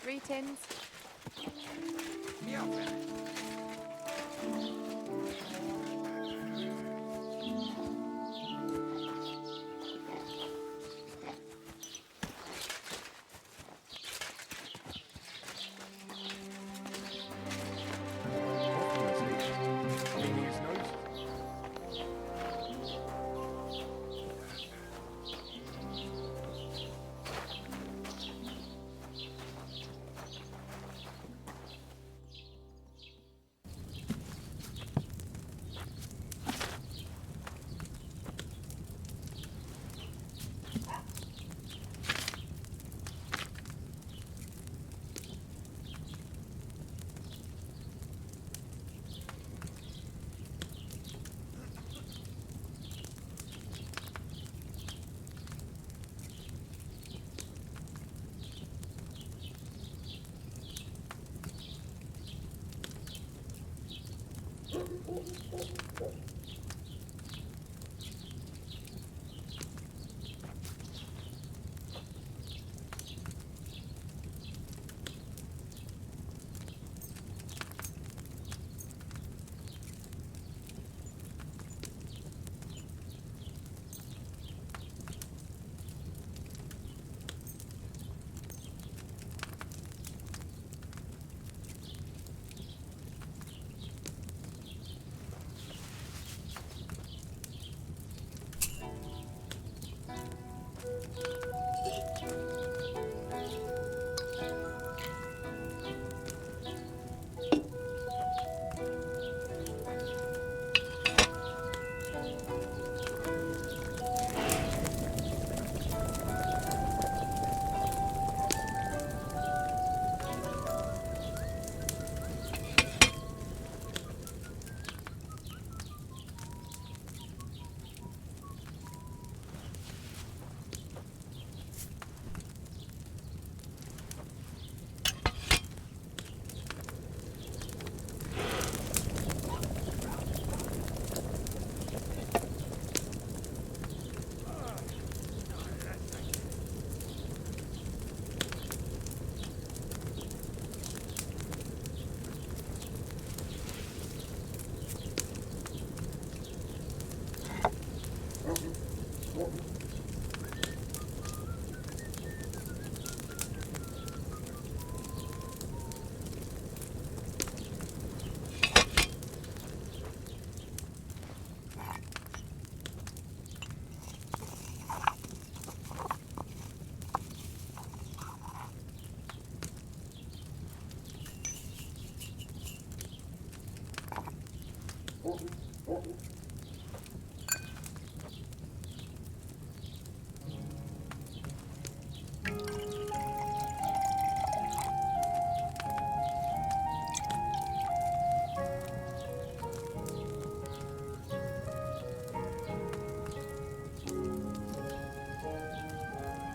Greetings.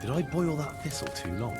Did I boil that thistle too long?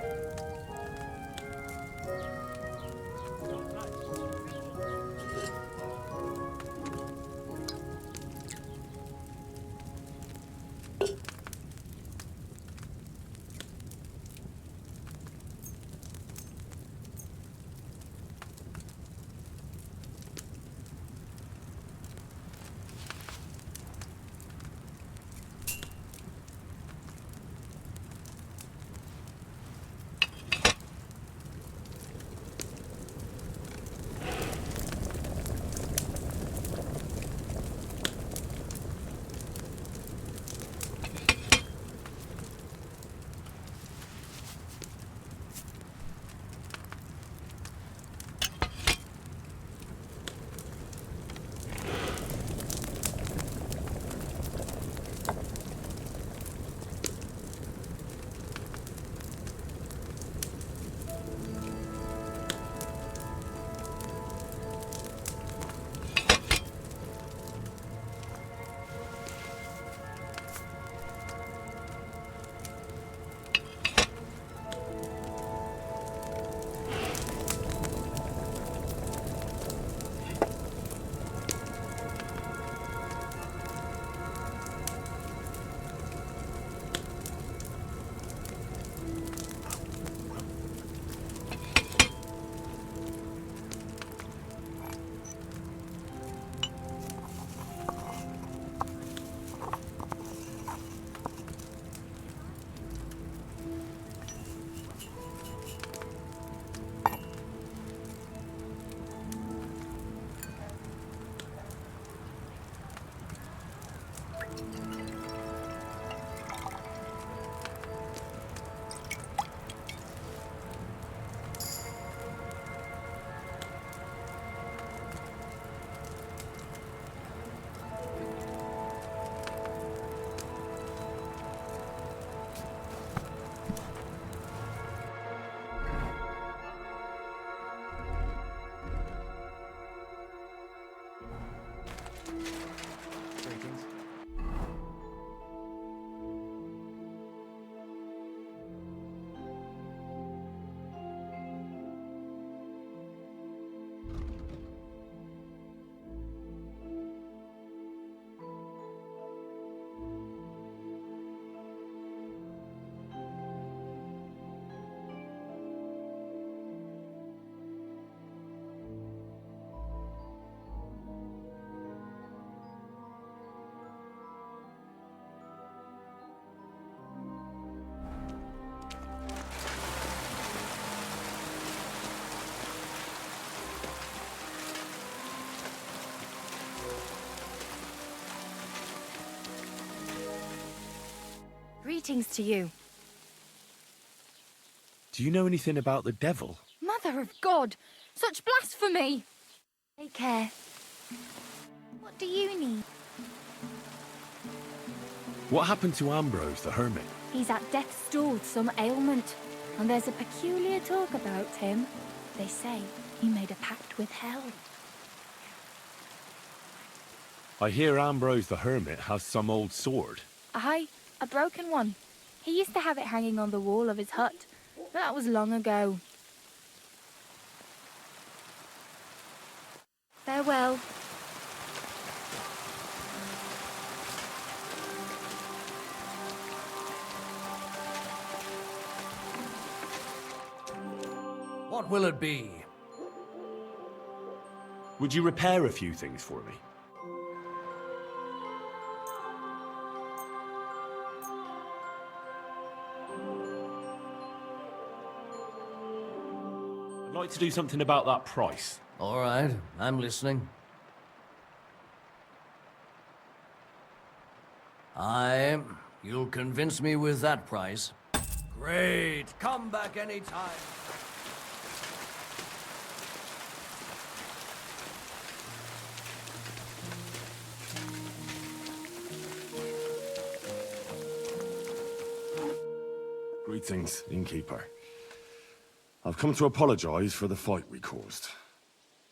Greetings to you. Do you know anything about the devil? Mother of God! Such blasphemy! Take care. What do you need? What happened to Ambrose the hermit? He's at death's door with some ailment, and there's a peculiar talk about him. They say he made a pact with hell. I hear Ambrose the hermit has some old sword. Aye, a broken one. He used to have it hanging on the wall of his hut, but that was long ago. Farewell. What will it be? Would you repair a few things for me? I'd like to do something about that price. All right, I'm listening. You'll convince me with that price. Great, come back anytime. Greetings, innkeeper. I've come to apologize for the fight we caused.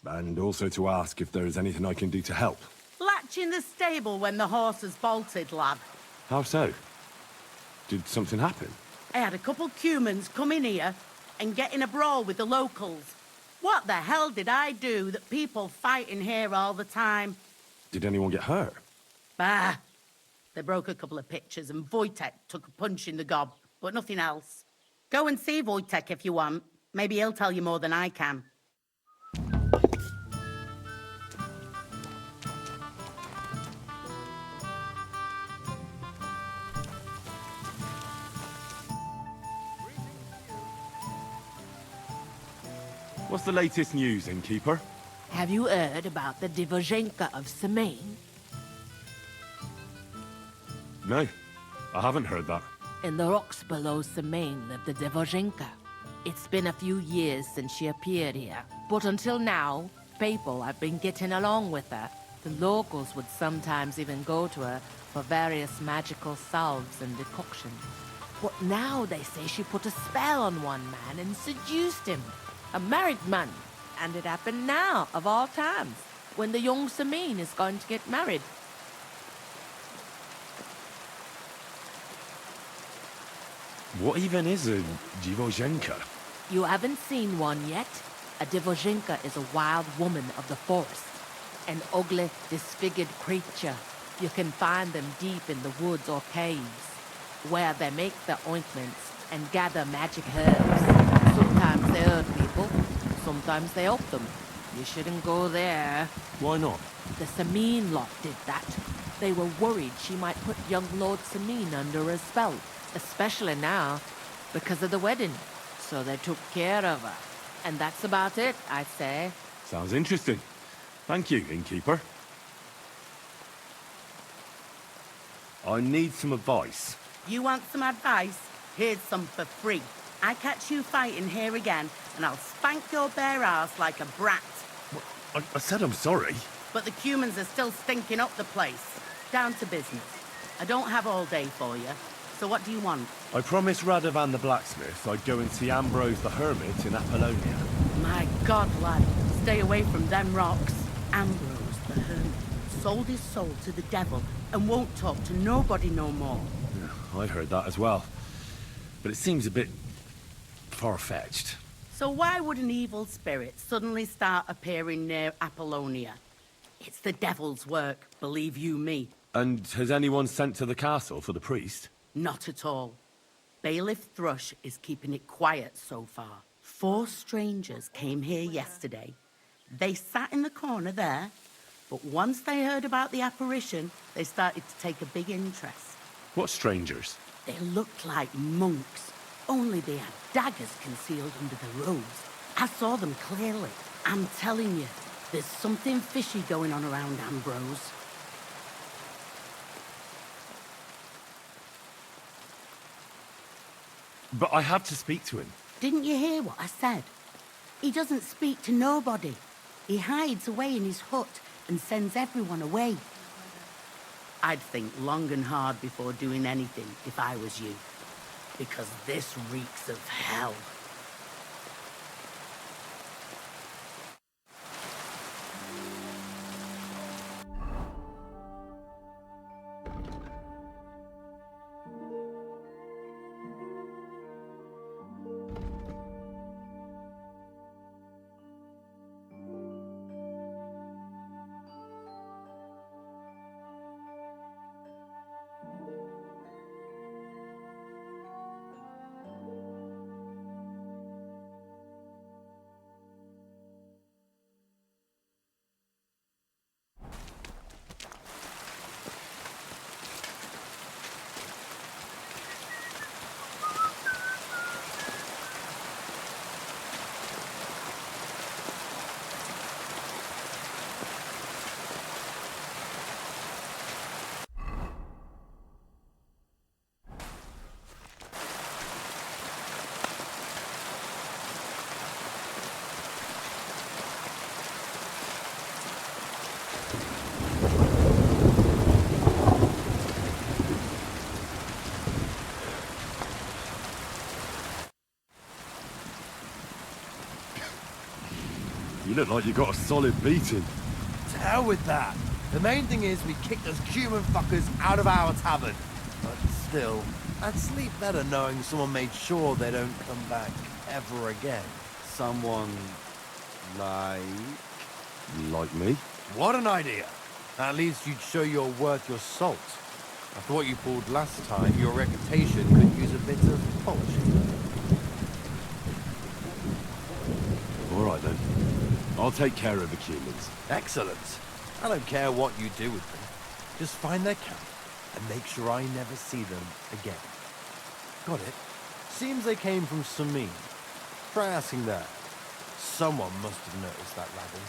And also to ask if there is anything I can do to help. Latch in the stable when the horses bolted, lad. How so? Did something happen? I had a couple cumans come in here and get in a brawl with the locals. What the hell did I do that people fight in here all the time? Did anyone get hurt? Bah! They broke a couple of pitchers and Wojtek took a punch in the gob, but nothing else. Go and see Wojtek if you want. Maybe he'll tell you more than I can. What's the latest news, innkeeper? Have you heard about the Divozhenka of Semain? No, I haven't heard that. In the rocks below Semain lived the Divozhenka. It's been a few years since she appeared here, but until now, people have been getting along with her. The locals would sometimes even go to her for various magical salves and decoctions. But now they say she put a spell on one man and seduced him. A married man. And it happened now, of all times, when the young Semain is going to get married. What even is a Divozhenka? You haven't seen one yet? A Divozhenka is a wild woman of the forest. An ugly, disfigured creature. You can find them deep in the woods or caves, where they make their ointments and gather magic herbs. Sometimes they hurt people, sometimes they help them. You shouldn't go there. Why not? The Semain lot did that. They were worried she might put young Lord Semain under a spell, especially now, because of the wedding. So they took care of her. And that's about it, I'd say. Sounds interesting. Thank you, innkeeper. I need some advice. You want some advice? Here's some for free. I catch you fighting here again, and I'll spank your bare ass like a brat. I said I'm sorry. But the cumans are still stinking up the place. Down to business. I don't have all day for you, so what do you want? I promised Radovan the blacksmith I'd go and see Ambrose the hermit in Apollonia. My God, lad, stay away from them rocks. Ambrose the hermit sold his soul to the devil and won't talk to nobody no more. Yeah, I heard that as well. But it seems a bit far-fetched. So why would an evil spirit suddenly start appearing near Apollonia? It's the devil's work, believe you me. And has anyone sent to the castle for the priest? Not at all. Bailiff Thrush is keeping it quiet so far. 4 strangers came here yesterday. They sat in the corner there, but once they heard about the apparition, they started to take a big interest. What strangers? They looked like monks, only they had daggers concealed under the robes. I saw them clearly. I'm telling you, there's something fishy going on around Ambrose. But I have to speak to him. Didn't you hear what I said? He doesn't speak to nobody. He hides away in his hut and sends everyone away. I'd think long and hard before doing anything if I was you. Because this reeks of hell. look like you got a solid beating. To hell with that. The main thing is we kick those human fuckers out of our tavern. But still, I'd sleep better knowing someone made sure they don't come back ever again. Someone like... Like me? What an idea. At least you'd show you're worth your salt. After what you pulled last time, your reputation could use a bit of polishing. All right then. I'll take care of the humans. Excellent. I don't care what you do with them. Just find their camp and make sure I never see them again. Got it? Seems they came from Samin. Try asking that. Someone must have noticed that wagon.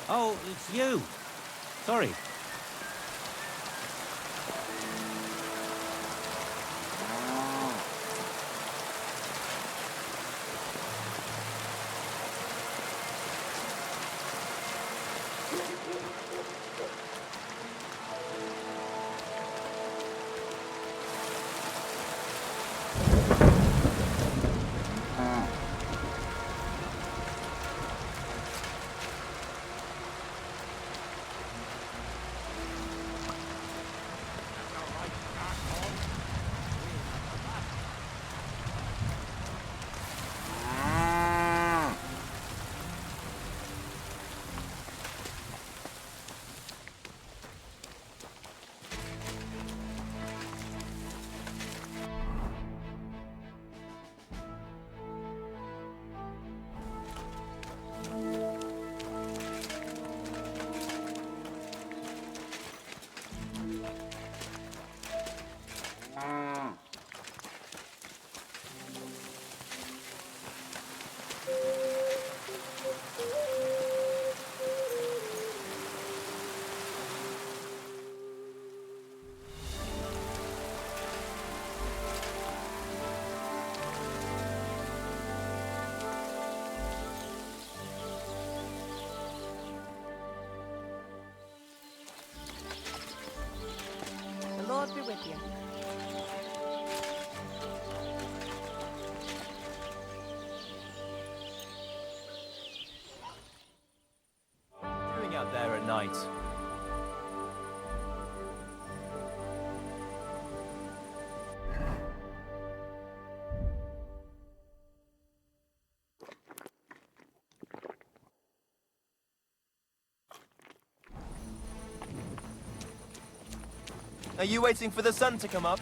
Oh, it's you. Sorry. The Lord be with you. Doing out there at night? Are you waiting for the sun to come up?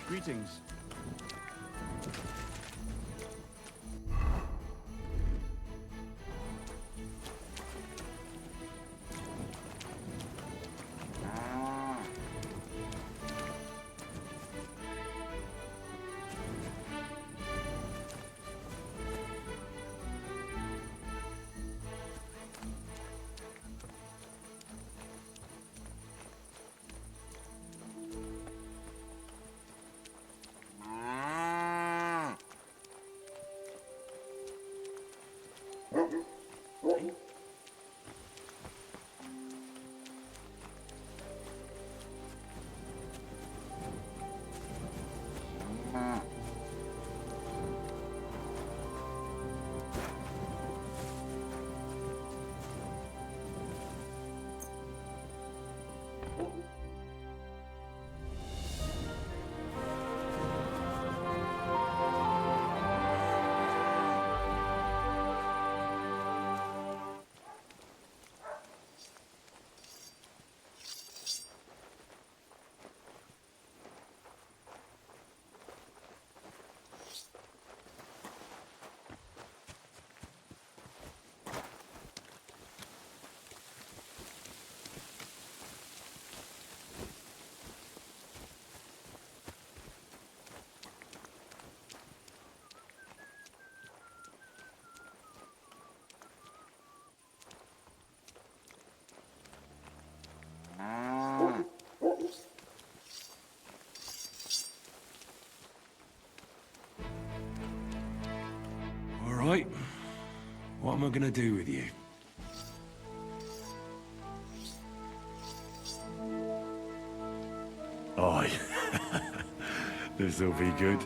Greetings. What am I gonna do with you? Aye. This'll be good.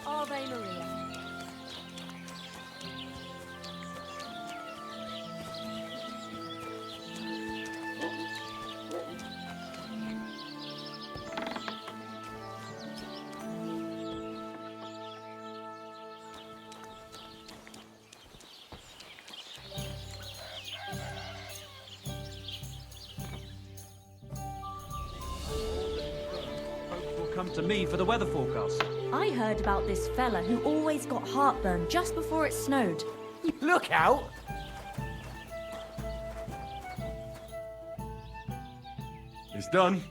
Ave Maria. Come to me for the weather forecast. I heard about this fella who always got heartburn just before it snowed. Look out! It's done.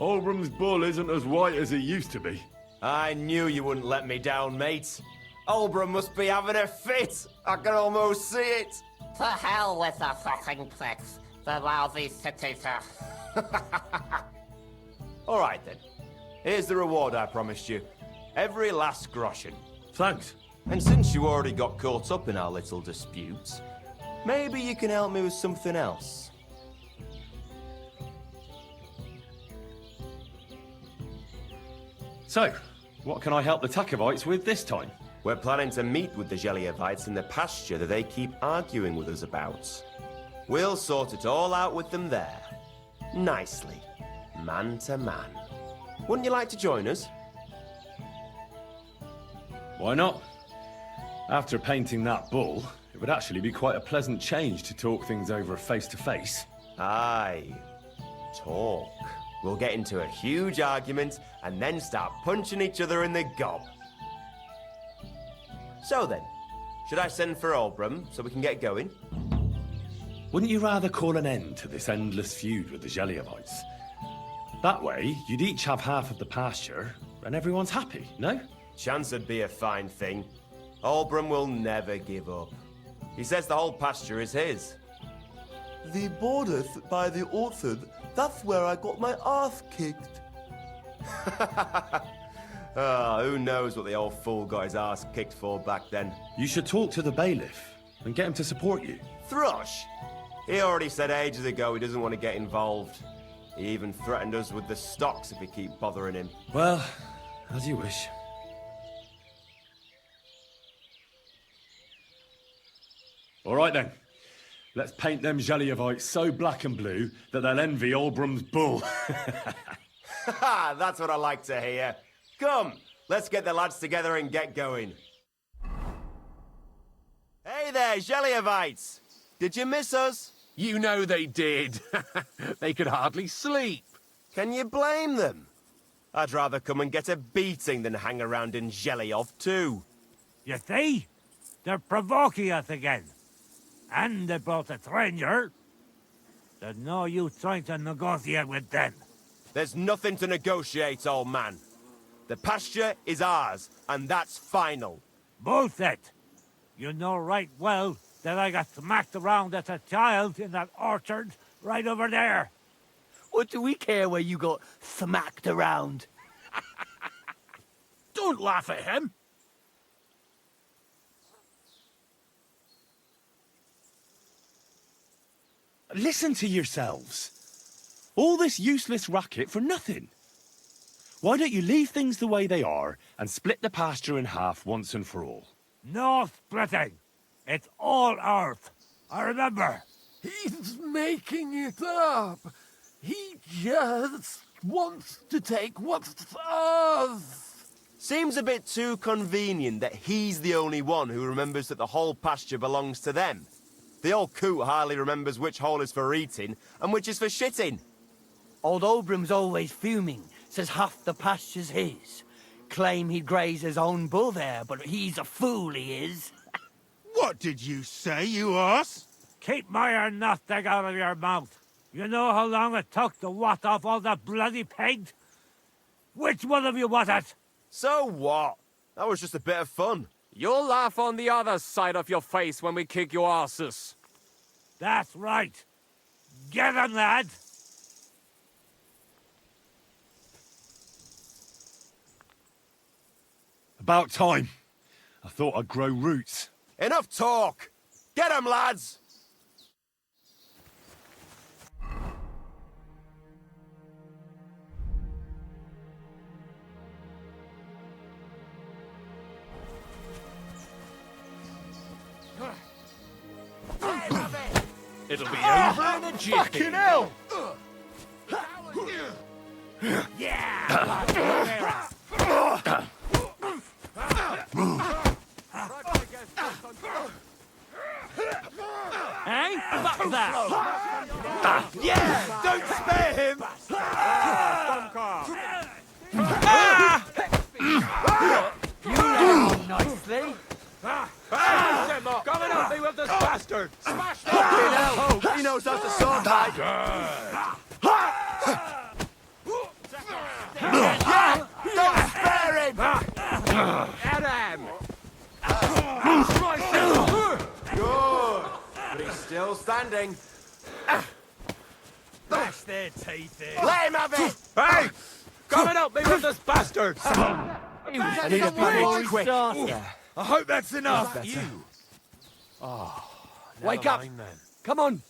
Olbram's bull isn't as white as it used to be. I knew you wouldn't let me down, mate. Olbram must be having a fit. I can almost see it. To hell with the fucking pricks. The lousy cities are... All right, then. Here's the reward I promised you. Every last groschen. Thanks. And since you already got caught up in our little disputes, maybe you can help me with something else. So, what can I help the Takovites with this time? We're planning to meet with the Geliovites in the pasture that they keep arguing with us about. We'll sort it all out with them there. Nicely. Man to man. Wouldn't you like to join us? Why not? After painting that bull, it would actually be quite a pleasant change to talk things over face to face. Aye. Talk. We'll get into a huge argument and then start punching each other in the gob. So then, should I send for Olbram so we can get going? Wouldn't you rather call an end to this endless feud with the Geliovites? That way, you'd each have half of the pasture, and everyone's happy, no? Chance would be a fine thing. Olbram will never give up. He says the whole pasture is his. The border by the orchard, that's where I got my ass kicked. Who knows what the old fool got his ass kicked for back then. You should talk to the bailiff and get him to support you. Thrush? He already said ages ago he doesn't want to get involved. He even threatened us with the stocks if we keep bothering him. Well, as you wish. All right then. Let's paint them Geliovites so black and blue that they'll envy Olbram's bull. That's what I like to hear. Come, let's get the lads together and get going. Hey there, Geliovites! Did you miss us? You know they did. They could hardly sleep. Can you blame them? I'd rather come and get a beating than hang around in Geliov too. You see? They're provoking us again. And they brought a stranger. There's no use trying to negotiate with them. There's nothing to negotiate, old man. The pasture is ours, and that's final. Bullshit! You know right well that I got smacked around as a child in that orchard right over there. What do we care where you got smacked around? Don't laugh at him. Listen to yourselves. All this useless racket for nothing. Why don't you leave things the way they are and split the pasture in half once and for all? No splitting. It's all ours. I remember. He's making it up. He just wants to take what's ours. Seems a bit too convenient that he's the only one who remembers that the whole pasture belongs to them. The old coot hardly remembers which hole is for eating and which is for shitting. Old Oldbrim's always fuming, says half the pasture's his. Claim he'd graze his own bull there, but he's a fool, he is. What did you say, you ass? Keep my nothing out of your mouth. You know how long it took to wash off all that bloody paint? Which one of you was it? So what? That was just a bit of fun. You'll laugh on the other side of your face when we kick your asses. That's right. Get him, lad. About time. I thought I'd grow roots. Enough talk! Get 'em, lads! It'll be over in a jiffy. Fucking hell! Hey, fuck that! Yeah! Don't spare him! You let him nicely. Come and help me with this bastard! Smash Hell, he knows how to sword fight. Yeah! Don't spare him! Get him! Good. But he's still standing. Bash their teeth in. Let him have it! Hey! Come and help me with this bastard! I need a bloody quick. I hope that's enough. You. Oh, Wake up! Mind, then. Come on!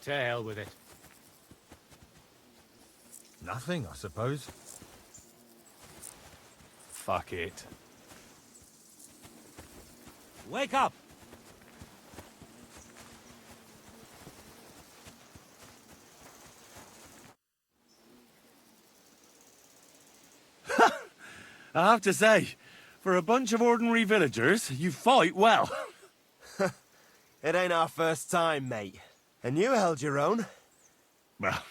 To hell with it. Nothing, I suppose. Fuck it. Wake up! I have to say, for a bunch of ordinary villagers, you fight well. It ain't our first time, mate. And you held your own. Well,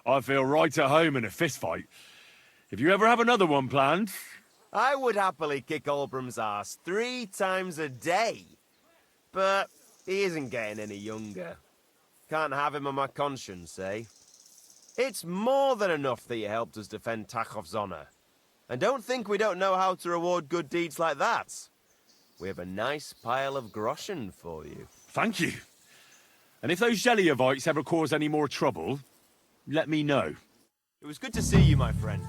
I feel right at home in a fistfight. If you ever have another one planned... I would happily kick Olbram's ass 3 times a day. But he isn't getting any younger. Can't have him on my conscience, eh? It's more than enough that you helped us defend Tachov's honor. And don't think we don't know how to reward good deeds like that. We have a nice pile of groschen for you. Thank you. And if those Geliovites ever cause any more trouble, let me know. It was good to see you, my friend.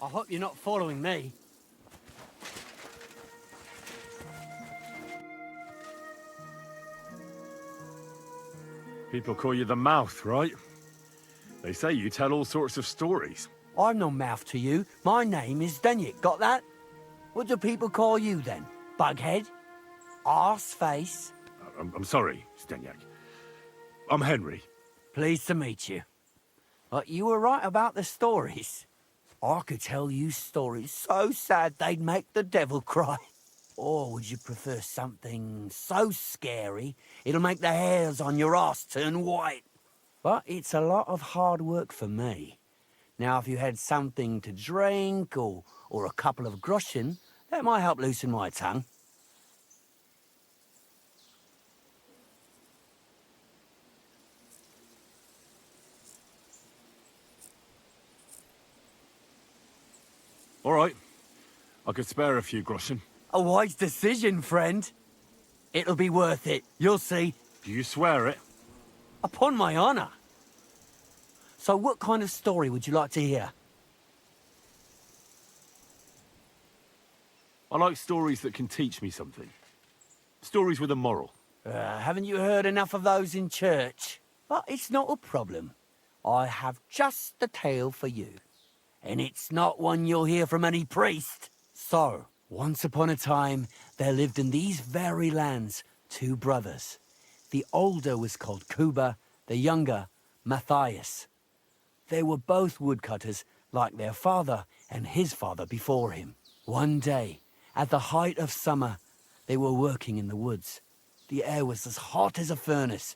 I hope you're not following me. People call you the Mouth, right? They say you tell all sorts of stories. I'm no mouth to you. My name is Denyek, got that? What do people call you then? Bughead? Arseface? I'm sorry, Stenyak. I'm Henry. Pleased to meet you. But you were right about the stories. I could tell you stories so sad they'd make the devil cry. Or would you prefer something so scary it'll make the hairs on your ass turn white? But it's a lot of hard work for me. Now, if you had something to drink or a couple of groschen, that might help loosen my tongue. All right. I could spare a few groschen. A wise decision, friend. It'll be worth it. You'll see. Do you swear it? Upon my honor. So what kind of story would you like to hear? I like stories that can teach me something. Stories with a moral. Haven't you heard enough of those in church? But it's not a problem. I have just the tale for you. And it's not one you'll hear from any priest. So, once upon a time, there lived in these very lands 2 brothers. The older was called Kuba, the younger, Matthias. They were both woodcutters, like their father and his father before him. One day, at the height of summer, they were working in the woods. The air was as hot as a furnace,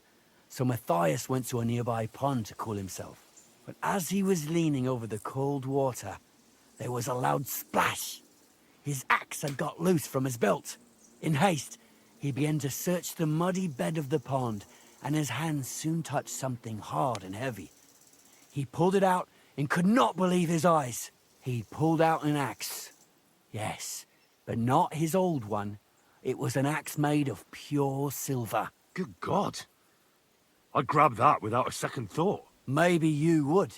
so Matthias went to a nearby pond to cool himself. But as he was leaning over the cold water, there was a loud splash. His axe had got loose from his belt. In haste, he began to search the muddy bed of the pond, and his hands soon touched something hard and heavy. He pulled it out and could not believe his eyes. He pulled out an axe. Yes, but not his old one. It was an axe made of pure silver. Good God. I'd grab that without a second thought. Maybe you would,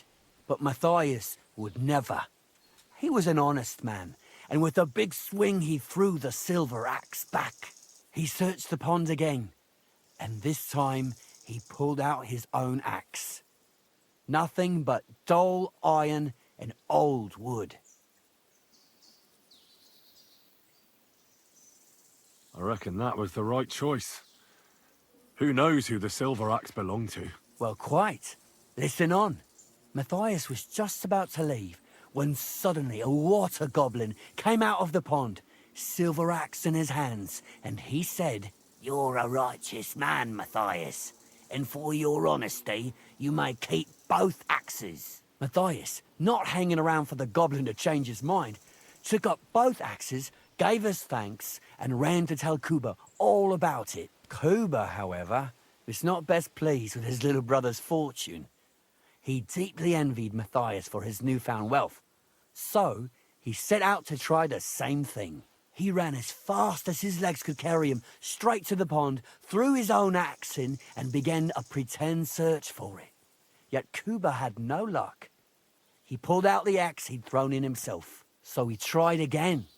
but Matthias would never. He was an honest man, and with a big swing he threw the silver axe back. He searched the pond again, and this time he pulled out his own axe. Nothing but dull iron and old wood. I reckon that was the right choice. Who knows who the silver axe belonged to? Well, quite. Listen on. Matthias was just about to leave when suddenly a water goblin came out of the pond, silver axe in his hands, and he said, "You're a righteous man, Matthias, and for your honesty, you may keep both axes." Matthias, not hanging around for the goblin to change his mind, took up both axes, gave us thanks, and ran to tell Kuba all about it. Kuba, however, was not best pleased with his little brother's fortune. He deeply envied Matthias for his newfound wealth. So, he set out to try the same thing. He ran as fast as his legs could carry him straight to the pond, threw his own axe in, and began a pretend search for it. Yet Kuba had no luck. He pulled out the axe he'd thrown in himself. So he tried again.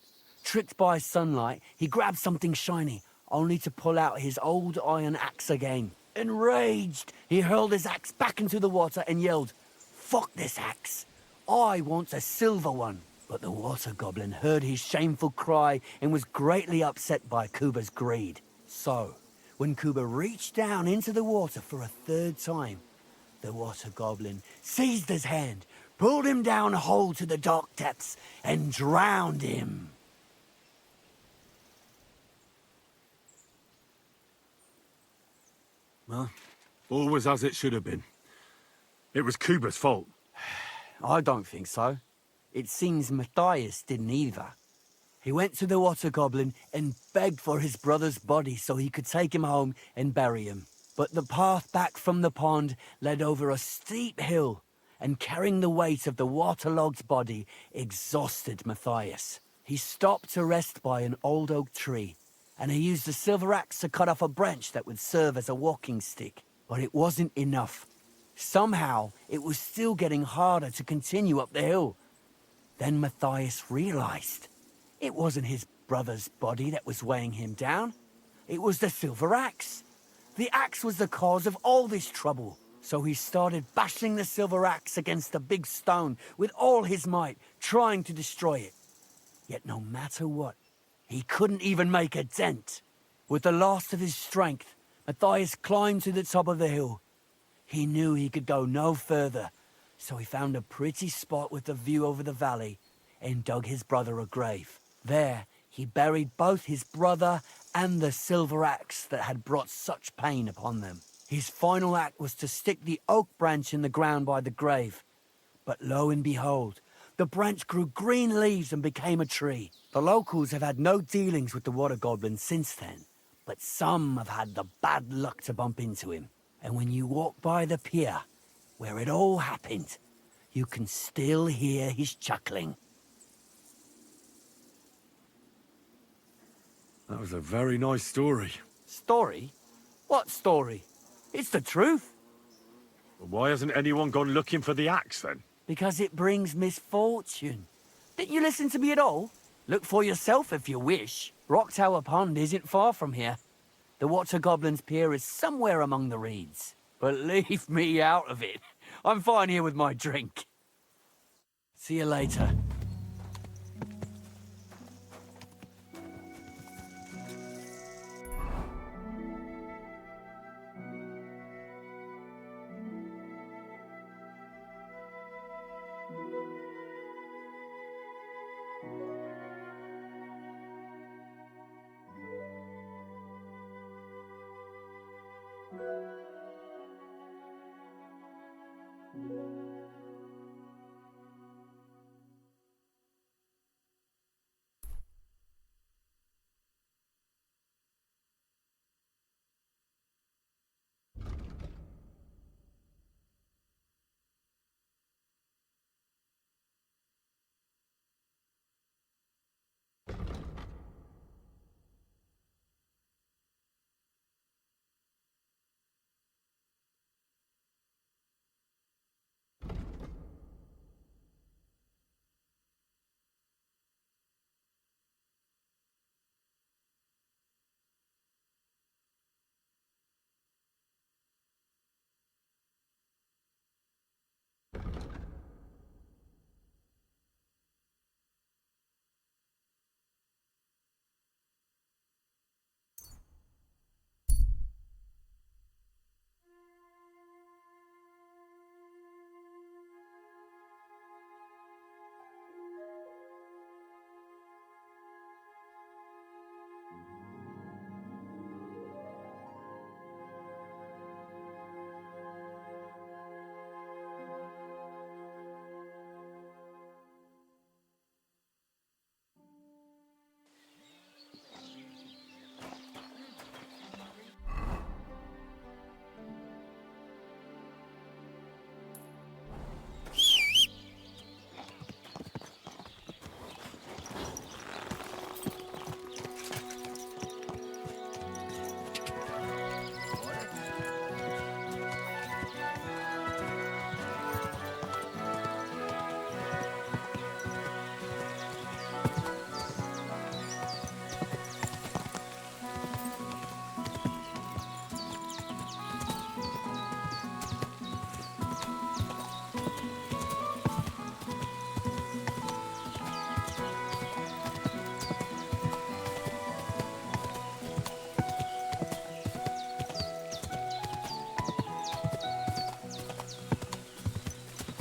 Tricked by sunlight, he grabbed something shiny, only to pull out his old iron axe again. Enraged, he hurled his axe back into the water and yelled, "Fuck this axe! I want a silver one!" But the water goblin heard his shameful cry and was greatly upset by Kuba's greed. So, when Kuba reached down into the water for a third time, the water goblin seized his hand, pulled him down whole to the dark depths, and drowned him. Well, all was as it should have been. It was Kuba's fault. I don't think so. It seems Matthias didn't either. He went to the water goblin and begged for his brother's body so he could take him home and bury him. But the path back from the pond led over a steep hill, and carrying the weight of the waterlogged body exhausted Matthias. He stopped to rest by an old oak tree, and he used a silver axe to cut off a branch that would serve as a walking stick. But it wasn't enough. Somehow, it was still getting harder to continue up the hill. Then Matthias realized it wasn't his brother's body that was weighing him down. It was the silver axe. The axe was the cause of all this trouble. So he started bashing the silver axe against the big stone with all his might, trying to destroy it. Yet no matter what, he couldn't even make a dent. With the last of his strength, Matthias climbed to the top of the hill. He knew he could go no further, so he found a pretty spot with a view over the valley and dug his brother a grave. There, he buried both his brother and the silver axe that had brought such pain upon them. His final act was to stick the oak branch in the ground by the grave. But lo and behold, the branch grew green leaves and became a tree. The locals have had no dealings with the water goblin since then, but some have had the bad luck to bump into him. And when you walk by the pier, where it all happened, you can still hear his chuckling. That was a very nice story. Story? What story? It's the truth. Well, why hasn't anyone gone looking for the axe then? Because it brings misfortune. Didn't you listen to me at all? Look for yourself if you wish. Rock Tower Pond isn't far from here. The Water Goblin's pier is somewhere among the reeds. But leave me out of it. I'm fine here with my drink. See you later.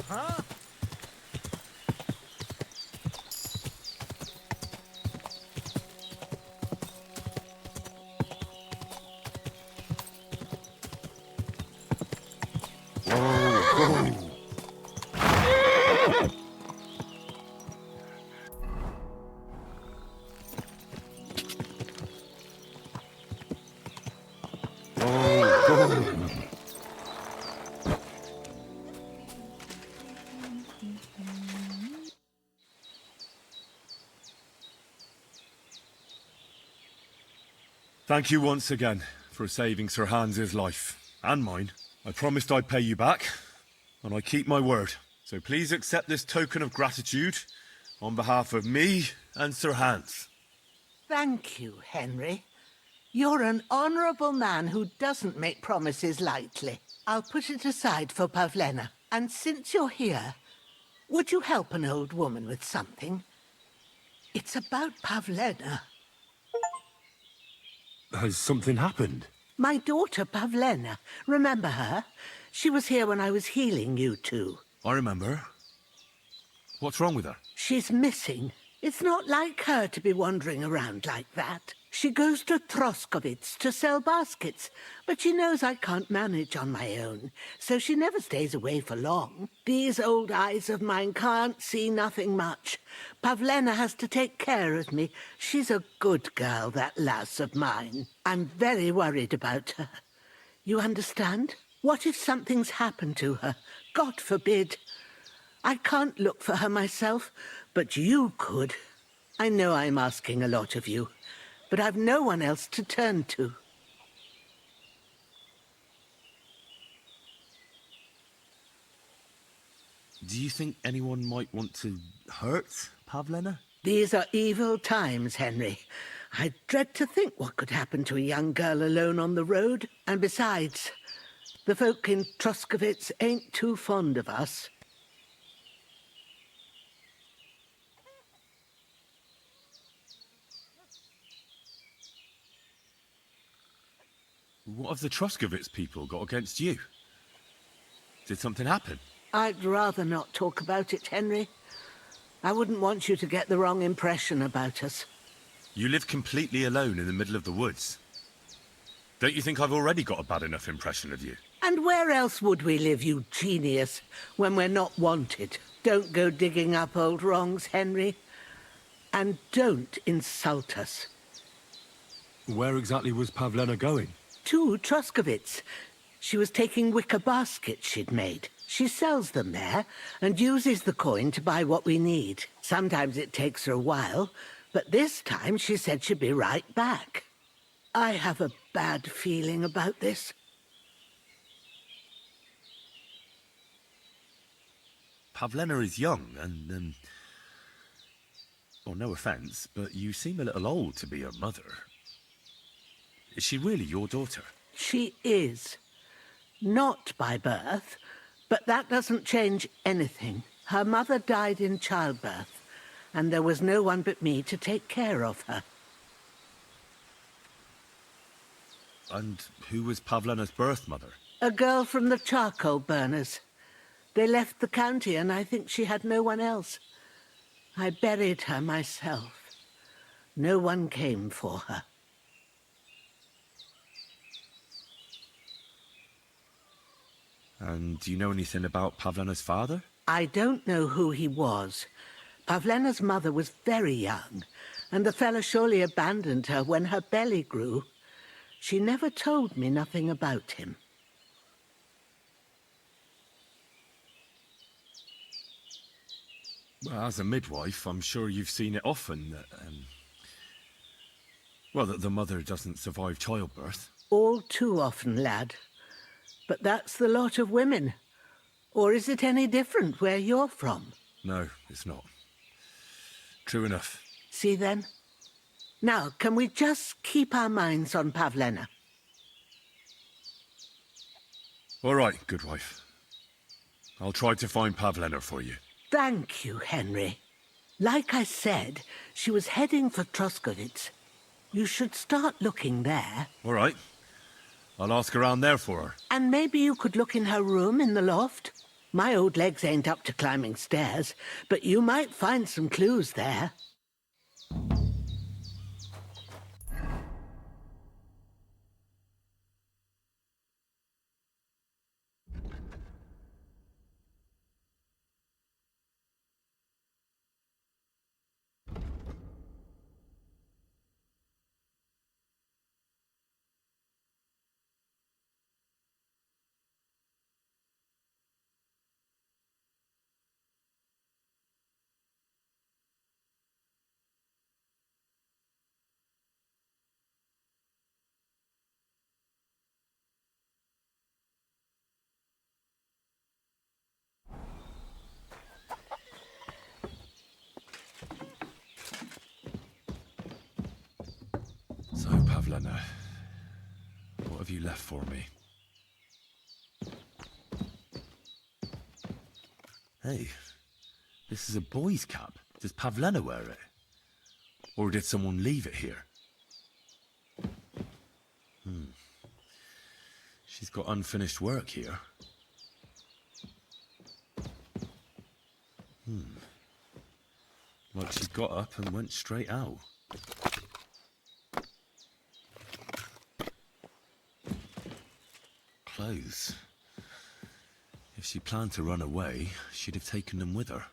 Huh? Thank you once again for saving Sir Hans's life. And mine. I promised I'd pay you back, and I keep my word. So please accept this token of gratitude on behalf of me and Sir Hans. Thank you, Henry. You're an honourable man who doesn't make promises lightly. I'll put it aside for Pavlena. And since you're here, would you help an old woman with something? It's about Pavlena. Has something happened? My daughter Pavlena. Remember her? She was here when I was healing you two. I remember. What's wrong with her? She's missing. It's not like her to be wandering around like that. She goes to Troskovitz to sell baskets, but she knows I can't manage on my own, so she never stays away for long. These old eyes of mine can't see nothing much. Pavlena has to take care of me. She's a good girl, that lass of mine. I'm very worried about her. You understand? What if something's happened to her? God forbid. I can't look for her myself, but you could. I know I'm asking a lot of you, but I've no one else to turn to. Do you think anyone might want to hurt Pavlena? These are evil times, Henry. I dread to think what could happen to a young girl alone on the road. And besides, the folk in Troskovitz ain't too fond of us. What have the Troskovitz people got against you? Did something happen? I'd rather not talk about it, Henry. I wouldn't want you to get the wrong impression about us. You live completely alone in the middle of the woods. Don't you think I've already got a bad enough impression of you? And where else would we live, you genius, when we're not wanted? Don't go digging up old wrongs, Henry. And don't insult us. Where exactly was Pavlena going? To Troskovitz. She was taking wicker baskets she'd made. She sells them there and uses the coin to buy what we need. Sometimes it takes her a while, but this time she said she'd be right back. I have a bad feeling about this. Pavlena is young and, well, no offence, but you seem a little old to be her mother. Is she really your daughter? She is. Not by birth, but that doesn't change anything. Her mother died in childbirth, and there was no one but me to take care of her. And who was Pavlena's birth mother? A girl from the charcoal burners. They left the county, and I think she had no one else. I buried her myself. No one came for her. And do you know anything about Pavlena's father? I don't know who he was. Pavlena's mother was very young, and the fella surely abandoned her when her belly grew. She never told me nothing about him. Well, as a midwife, I'm sure you've seen it often that, well, that the mother doesn't survive childbirth. All too often, lad. But that's the lot of women. Or is it any different where you're from? No, it's not. True enough. See then? Now, can we just keep our minds on Pavlena? All right, good wife. I'll try to find Pavlena for you. Thank you, Henry. Like I said, she was heading for Troskovitz. You should start looking there. All right. I'll ask around there for her. And maybe you could look in her room in the loft. My old legs ain't up to climbing stairs, but you might find some clues there. So, Pavlena, what have you left for me? Hey, this is a boy's cap. Does Pavlena wear it? Or did someone leave it here? She's got unfinished work here. Like she got up and went straight out. Clothes. If she planned to run away, she'd have taken them with her.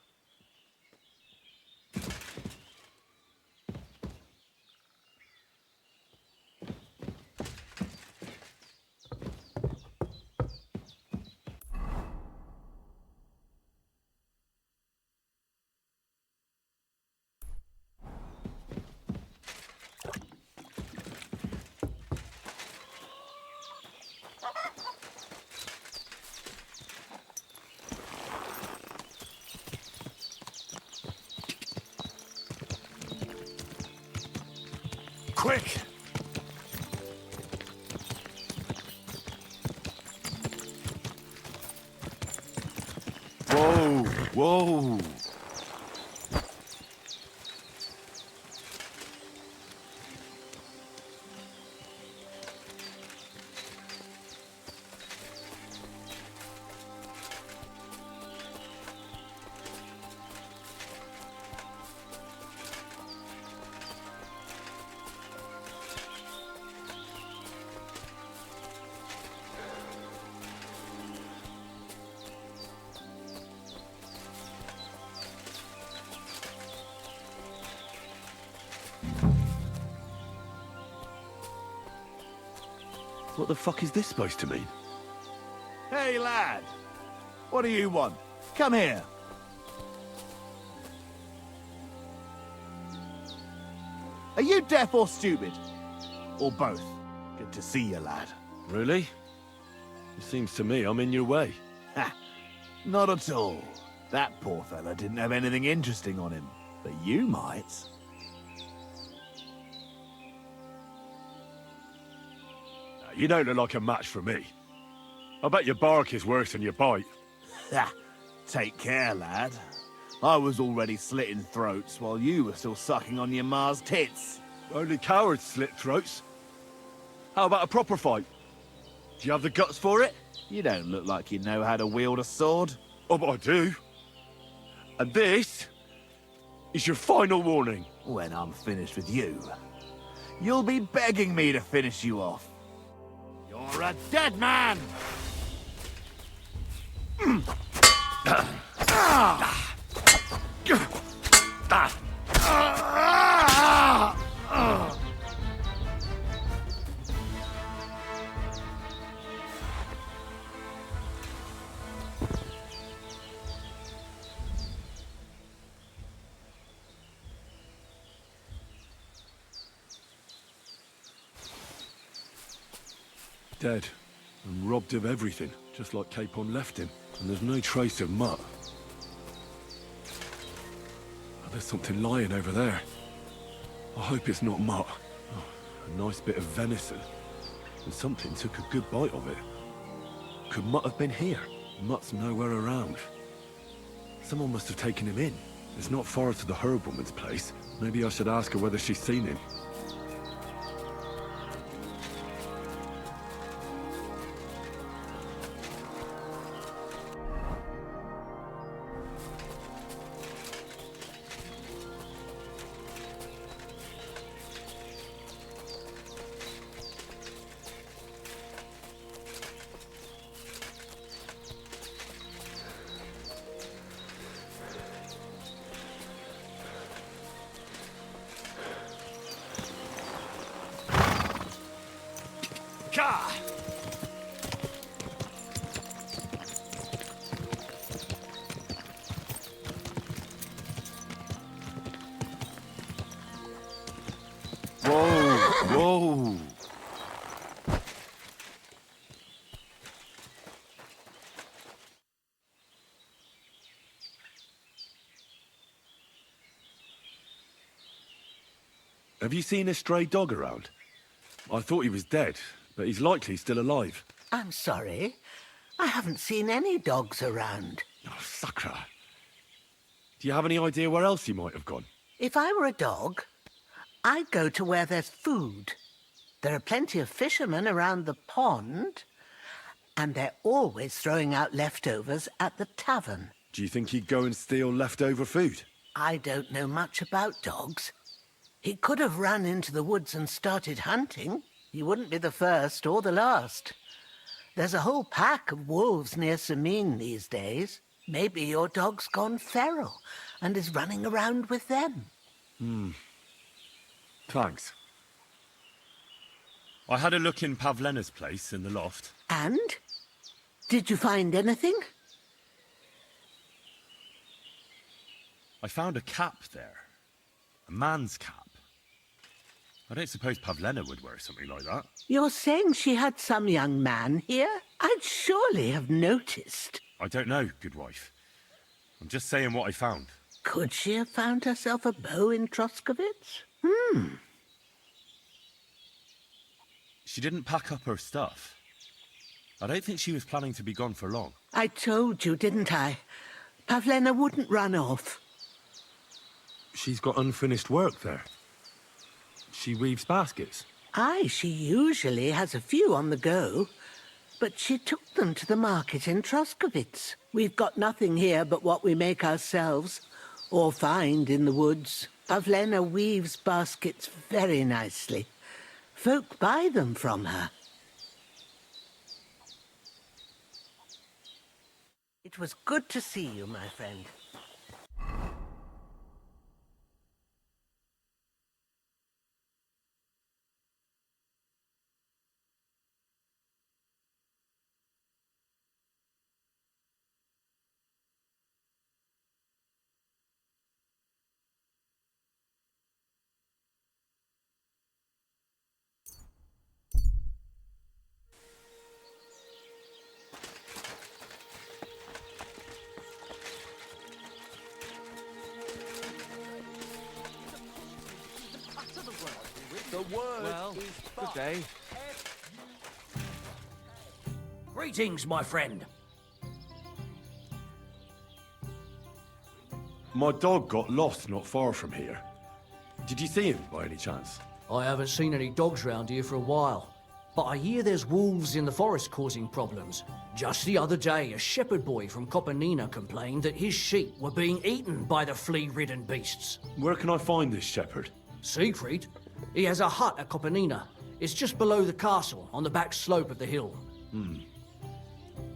Quick! Whoa! Whoa! What the fuck is this supposed to mean? Hey, lad! What do you want? Come here! Are you deaf or stupid? Or both? Good to see you, lad. Really? It seems to me I'm in your way. Ha! Not at all. That poor fella didn't have anything interesting on him. But you might. You don't look like a match for me. I bet your bark is worse than your bite. Ha! Take care, lad. I was already slitting throats while you were still sucking on your ma's tits. Only cowards slit throats. How about a proper fight? Do you have the guts for it? You don't look like you know how to wield a sword. Oh, but I do. And this is your final warning. When I'm finished with you, you'll be begging me to finish you off. You're a dead man! Dead. And robbed of everything, just like Capon left him. And there's no trace of Mutt. Oh, there's something lying over there. I hope it's not Mutt. Oh, a nice bit of venison. And something took a good bite of it. Could Mutt have been here? Mutt's nowhere around. Someone must have taken him in. It's not far to the herb-woman's place. Maybe I should ask her whether she's seen him. Whoa! Have you seen a stray dog around? I thought he was dead, but he's likely still alive. I'm sorry. I haven't seen any dogs around. Oh, sucker. Do you have any idea where else he might have gone? If I were a dog, I'd go to where there's food. There are plenty of fishermen around the pond, and they're always throwing out leftovers at the tavern. Do you think he'd go and steal leftover food? I don't know much about dogs. He could have run into the woods and started hunting. He wouldn't be the first or the last. There's a whole pack of wolves near Sameen these days. Maybe your dog's gone feral and is running around with them. Thanks. I had a look in Pavlena's place in the loft. And? Did you find anything? I found a cap there. A man's cap. I don't suppose Pavlena would wear something like that. You're saying she had some young man here? I'd surely have noticed. I don't know, good wife. I'm just saying what I found. Could she have found herself a beau in Troskovitz? She didn't pack up her stuff. I don't think she was planning to be gone for long. I told you, didn't I? Pavlena wouldn't run off. She's got unfinished work there. She weaves baskets. Aye, she usually has a few on the go. But she took them to the market in Troskovitz. We've got nothing here but what we make ourselves, or find in the woods. Pavlena weaves baskets very nicely. Folk buy them from her. It was good to see you, my friend. The word is good day. Greetings, my friend. My dog got lost not far from here. Did you see him by any chance? I haven't seen any dogs round here for a while, but I hear there's wolves in the forest causing problems. Just the other day, a shepherd boy from Kopanina complained that his sheep were being eaten by the flea-ridden beasts. Where can I find this shepherd? Siegfried? He has a hut at Kopanina. It's just below the castle, on the back slope of the hill. And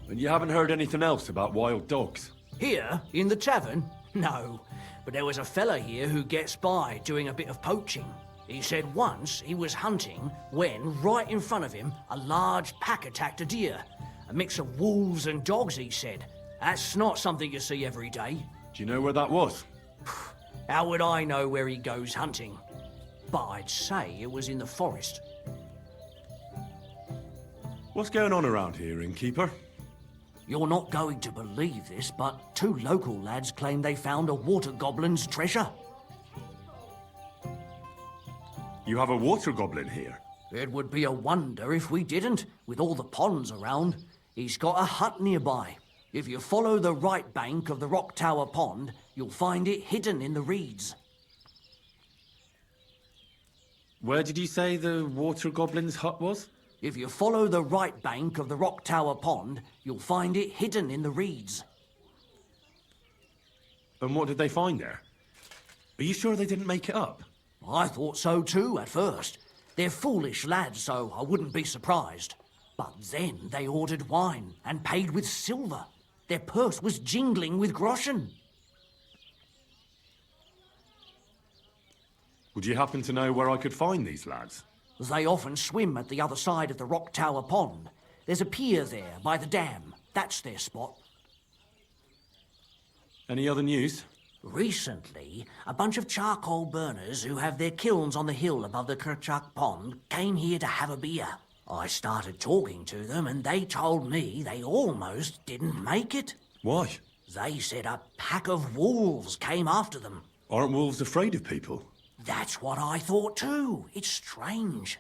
you haven't heard anything else about wild dogs? Here, in the tavern? No, but there was a fella here who gets by doing a bit of poaching. He said once he was hunting when, right in front of him, a large pack attacked a deer. A mix of wolves and dogs, he said. That's not something you see every day. Do you know where that was? How would I know where he goes hunting? But I'd say it was in the forest. What's going on around here, innkeeper? You're not going to believe this, but 2 local lads claim they found a water goblin's treasure. You have a water goblin here? It would be a wonder if we didn't, with all the ponds around. He's got a hut nearby. If you follow the right bank of the Rock Tower Pond, you'll find it hidden in the reeds. Where did you say the water goblin's hut was? If you follow the right bank of the Rock Tower Pond, you'll find it hidden in the reeds. And what did they find there? Are you sure they didn't make it up? I thought so too at first. They're foolish lads, so I wouldn't be surprised. But then they ordered wine and paid with silver. Their purse was jingling with groschen. Would you happen to know where I could find these lads? They often swim at the other side of the Rock Tower Pond. There's a pier there by the dam. That's their spot. Any other news? Recently, a bunch of charcoal burners who have their kilns on the hill above the Kerchak Pond came here to have a beer. I started talking to them and they told me they almost didn't make it. Why? They said a pack of wolves came after them. Aren't wolves afraid of people? That's what I thought too. It's strange.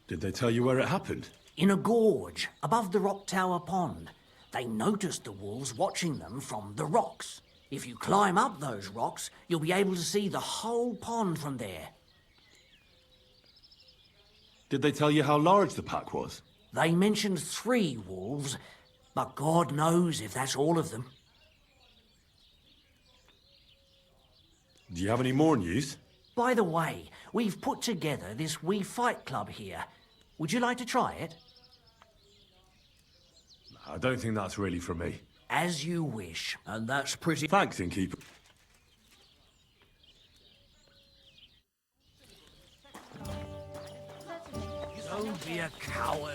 Did they tell you where it happened? In a gorge, above the Rock Tower Pond. They noticed the wolves watching them from the rocks. If you climb up those rocks, you'll be able to see the whole pond from there. Did they tell you how large the pack was? They mentioned 3 wolves, but God knows if that's all of them. Do you have any more news? By the way, we've put together this wee fight club here. Would you like to try it? I don't think that's really for me. As you wish, and that's pretty... Thanks, innkeeper. Don't be a coward.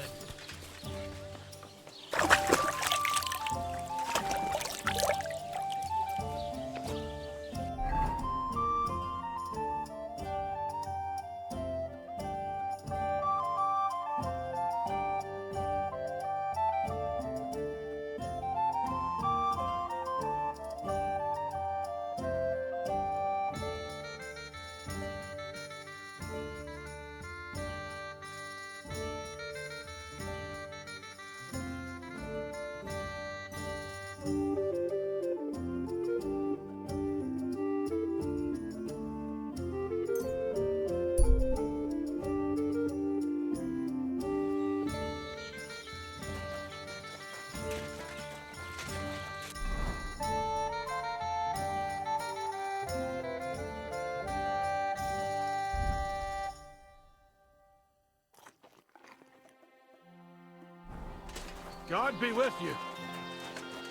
God be with you.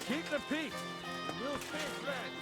Keep the peace, and we'll stay friends.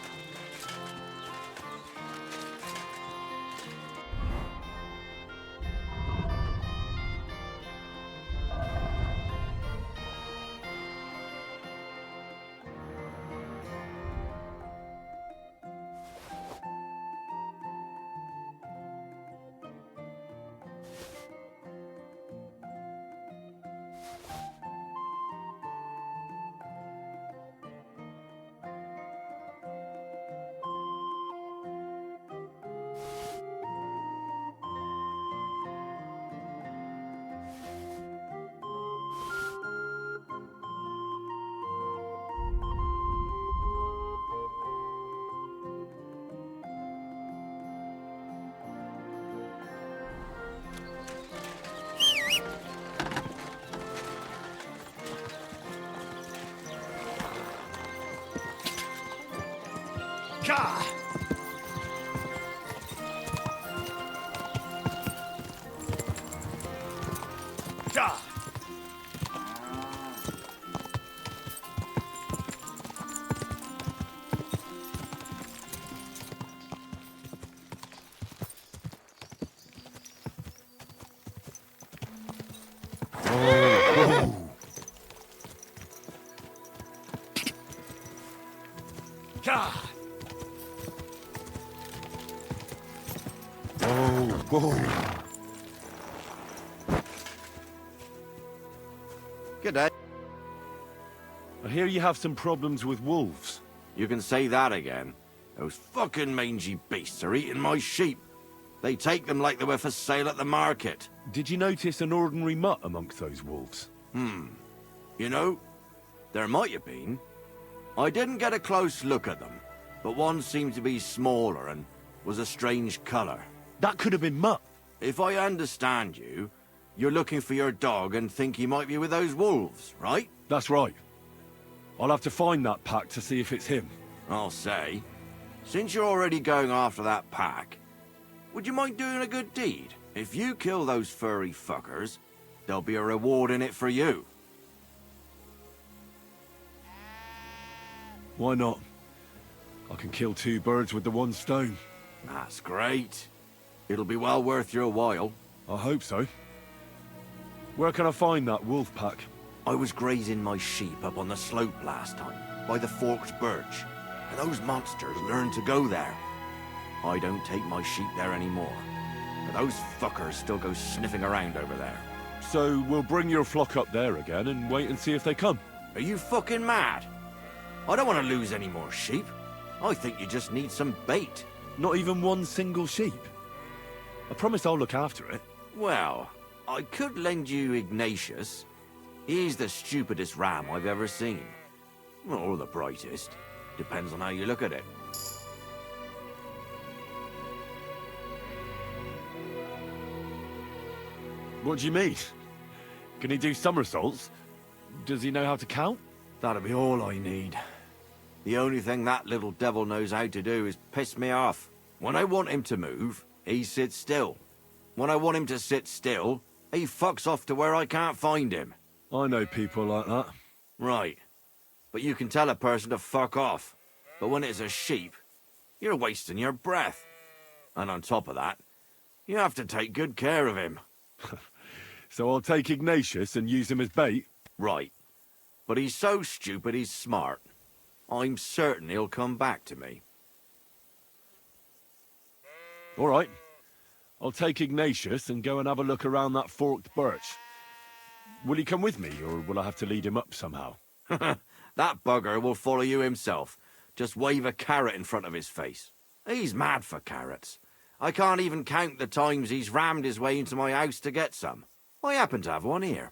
God! God! God! Whoa. Good day. I hear you have some problems with wolves. You can say that again. Those fucking mangy beasts are eating my sheep. They take them like they were for sale at the market. Did you notice an ordinary mutt amongst those wolves? You know, there might have been. I didn't get a close look at them, but one seemed to be smaller and was a strange colour. That could have been Mutt. If I understand you, you're looking for your dog and think he might be with those wolves, right? That's right. I'll have to find that pack to see if it's him. I'll say, since you're already going after that pack, would you mind doing a good deed? If you kill those furry fuckers, there'll be a reward in it for you. Why not? I can kill two birds with the one stone. That's great. It'll be well worth your while. I hope so. Where can I find that wolf pack? I was grazing my sheep up on the slope last time, by the forked birch, and those monsters learned to go there. I don't take my sheep there anymore, but those fuckers still go sniffing around over there. So we'll bring your flock up there again and wait and see if they come. Are you fucking mad? I don't want to lose any more sheep. I think you just need some bait. Not even one single sheep? I promise I'll look after it. Well, I could lend you Ignatius. He's the stupidest ram I've ever seen. Or the brightest. Depends on how you look at it. What do you mean? Can he do somersaults? Does he know how to count? That'll be all I need. The only thing that little devil knows how to do is piss me off. When I want him to move, he sits still. When I want him to sit still, he fucks off to where I can't find him. I know people like that. Right. But you can tell a person to fuck off. But when it's a sheep, you're wasting your breath. And on top of that, you have to take good care of him. So I'll take Ignatius and use him as bait? Right. But he's so stupid he's smart. I'm certain he'll come back to me. All right. I'll take Ignatius and go and have a look around that forked birch. Will he come with me, or will I have to lead him up somehow? That bugger will follow you himself. Just wave a carrot in front of his face. He's mad for carrots. I can't even count the times he's rammed his way into my house to get some. I happen to have one here.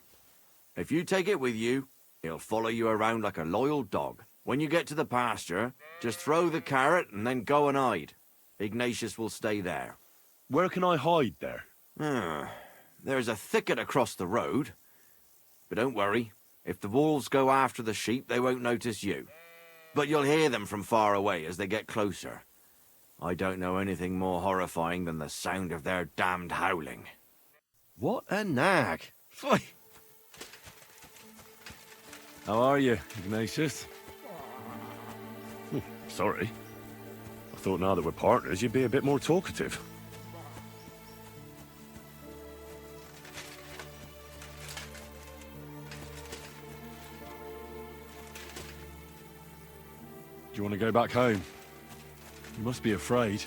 If you take it with you, he'll follow you around like a loyal dog. When you get to the pasture, just throw the carrot and then go and hide. Ignatius will stay there. Where can I hide there? There's a thicket across the road. But don't worry. If the wolves go after the sheep, they won't notice you. But you'll hear them from far away as they get closer. I don't know anything more horrifying than the sound of their damned howling. What a nag. How are you, Ignatius? Sorry. I thought now that we're partners, you'd be a bit more talkative. Do you want to go back home? You must be afraid.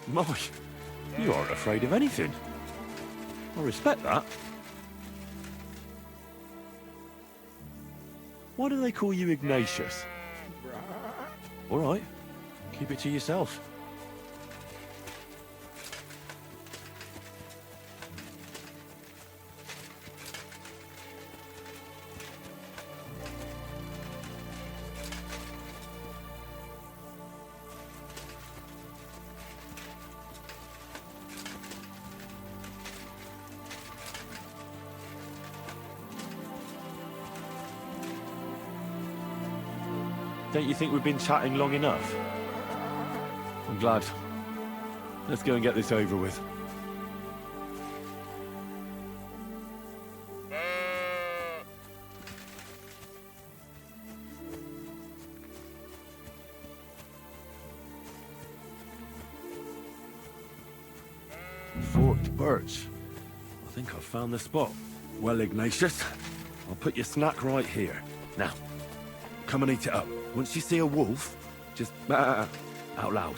My, you aren't afraid of anything. I respect that. Why do they call you Ignatius? All right, keep it to yourself. Don't you think we've been chatting long enough? I'm glad. Let's go and get this over with. Forked birch. I think I've found the spot. Well, Ignatius, I'll put your snack right here. Now, come and eat it up. Once you see a wolf, just out loud,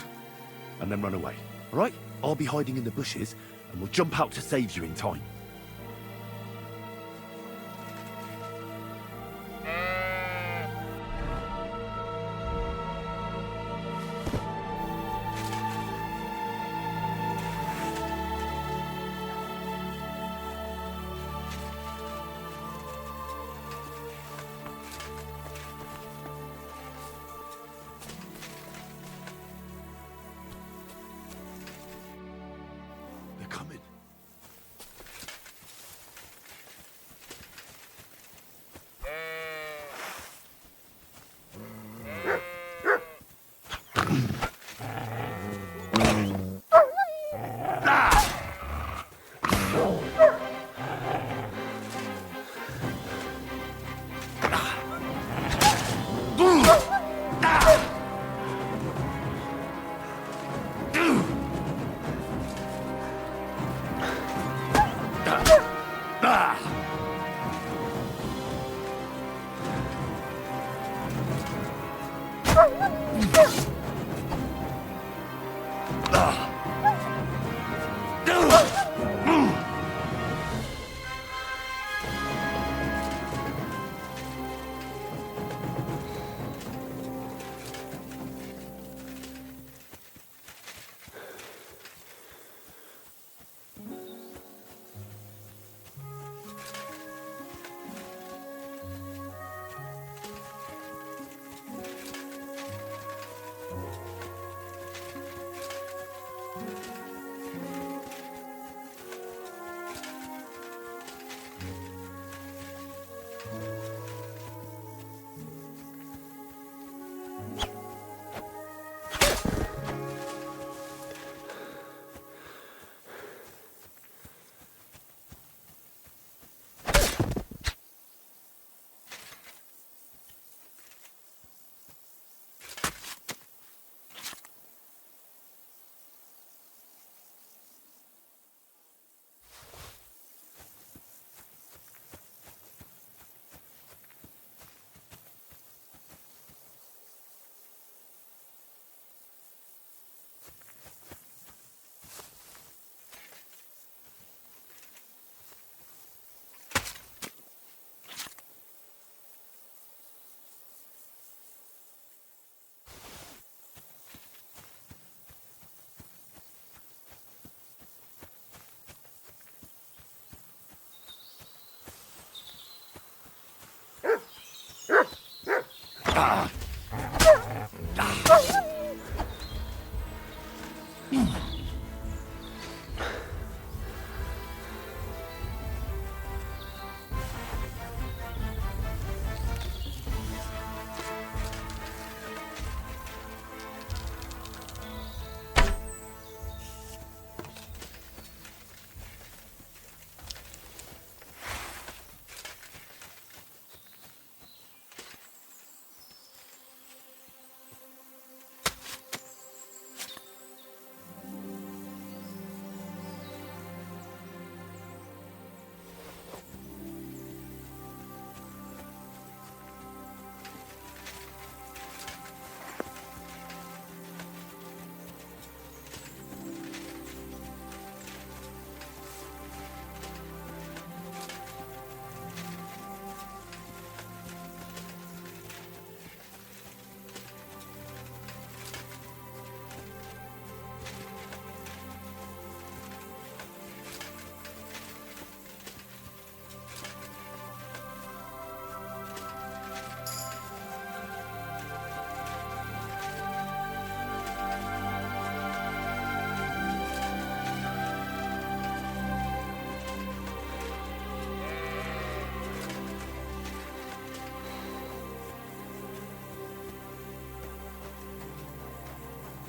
and then run away. All right? I'll be hiding in the bushes, and we'll jump out to save you in time.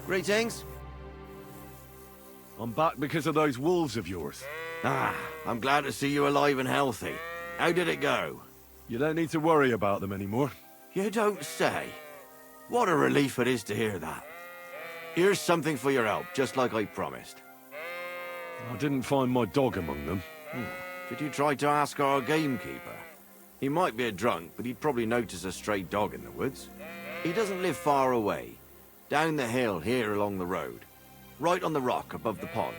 Greetings. I'm back because of those wolves of yours. Ah, I'm glad to see you alive and healthy. How did it go? You don't need to worry about them anymore. You don't say. What a relief it is to hear that. Here's something for your help, just like I promised. I didn't find my dog among them. Could you try to ask our gamekeeper? He might be a drunk, but he'd probably notice a stray dog in the woods. He doesn't live far away. Down the hill here along the road. Right on the rock above the pond.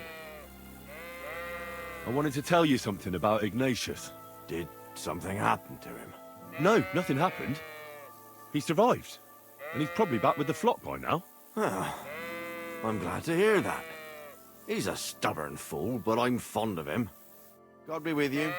I wanted to tell you something about Ignatius. Did something happen to him? No, nothing happened. He survived. And he's probably back with the flock by now. I'm glad to hear that. He's a stubborn fool, but I'm fond of him. God be with you.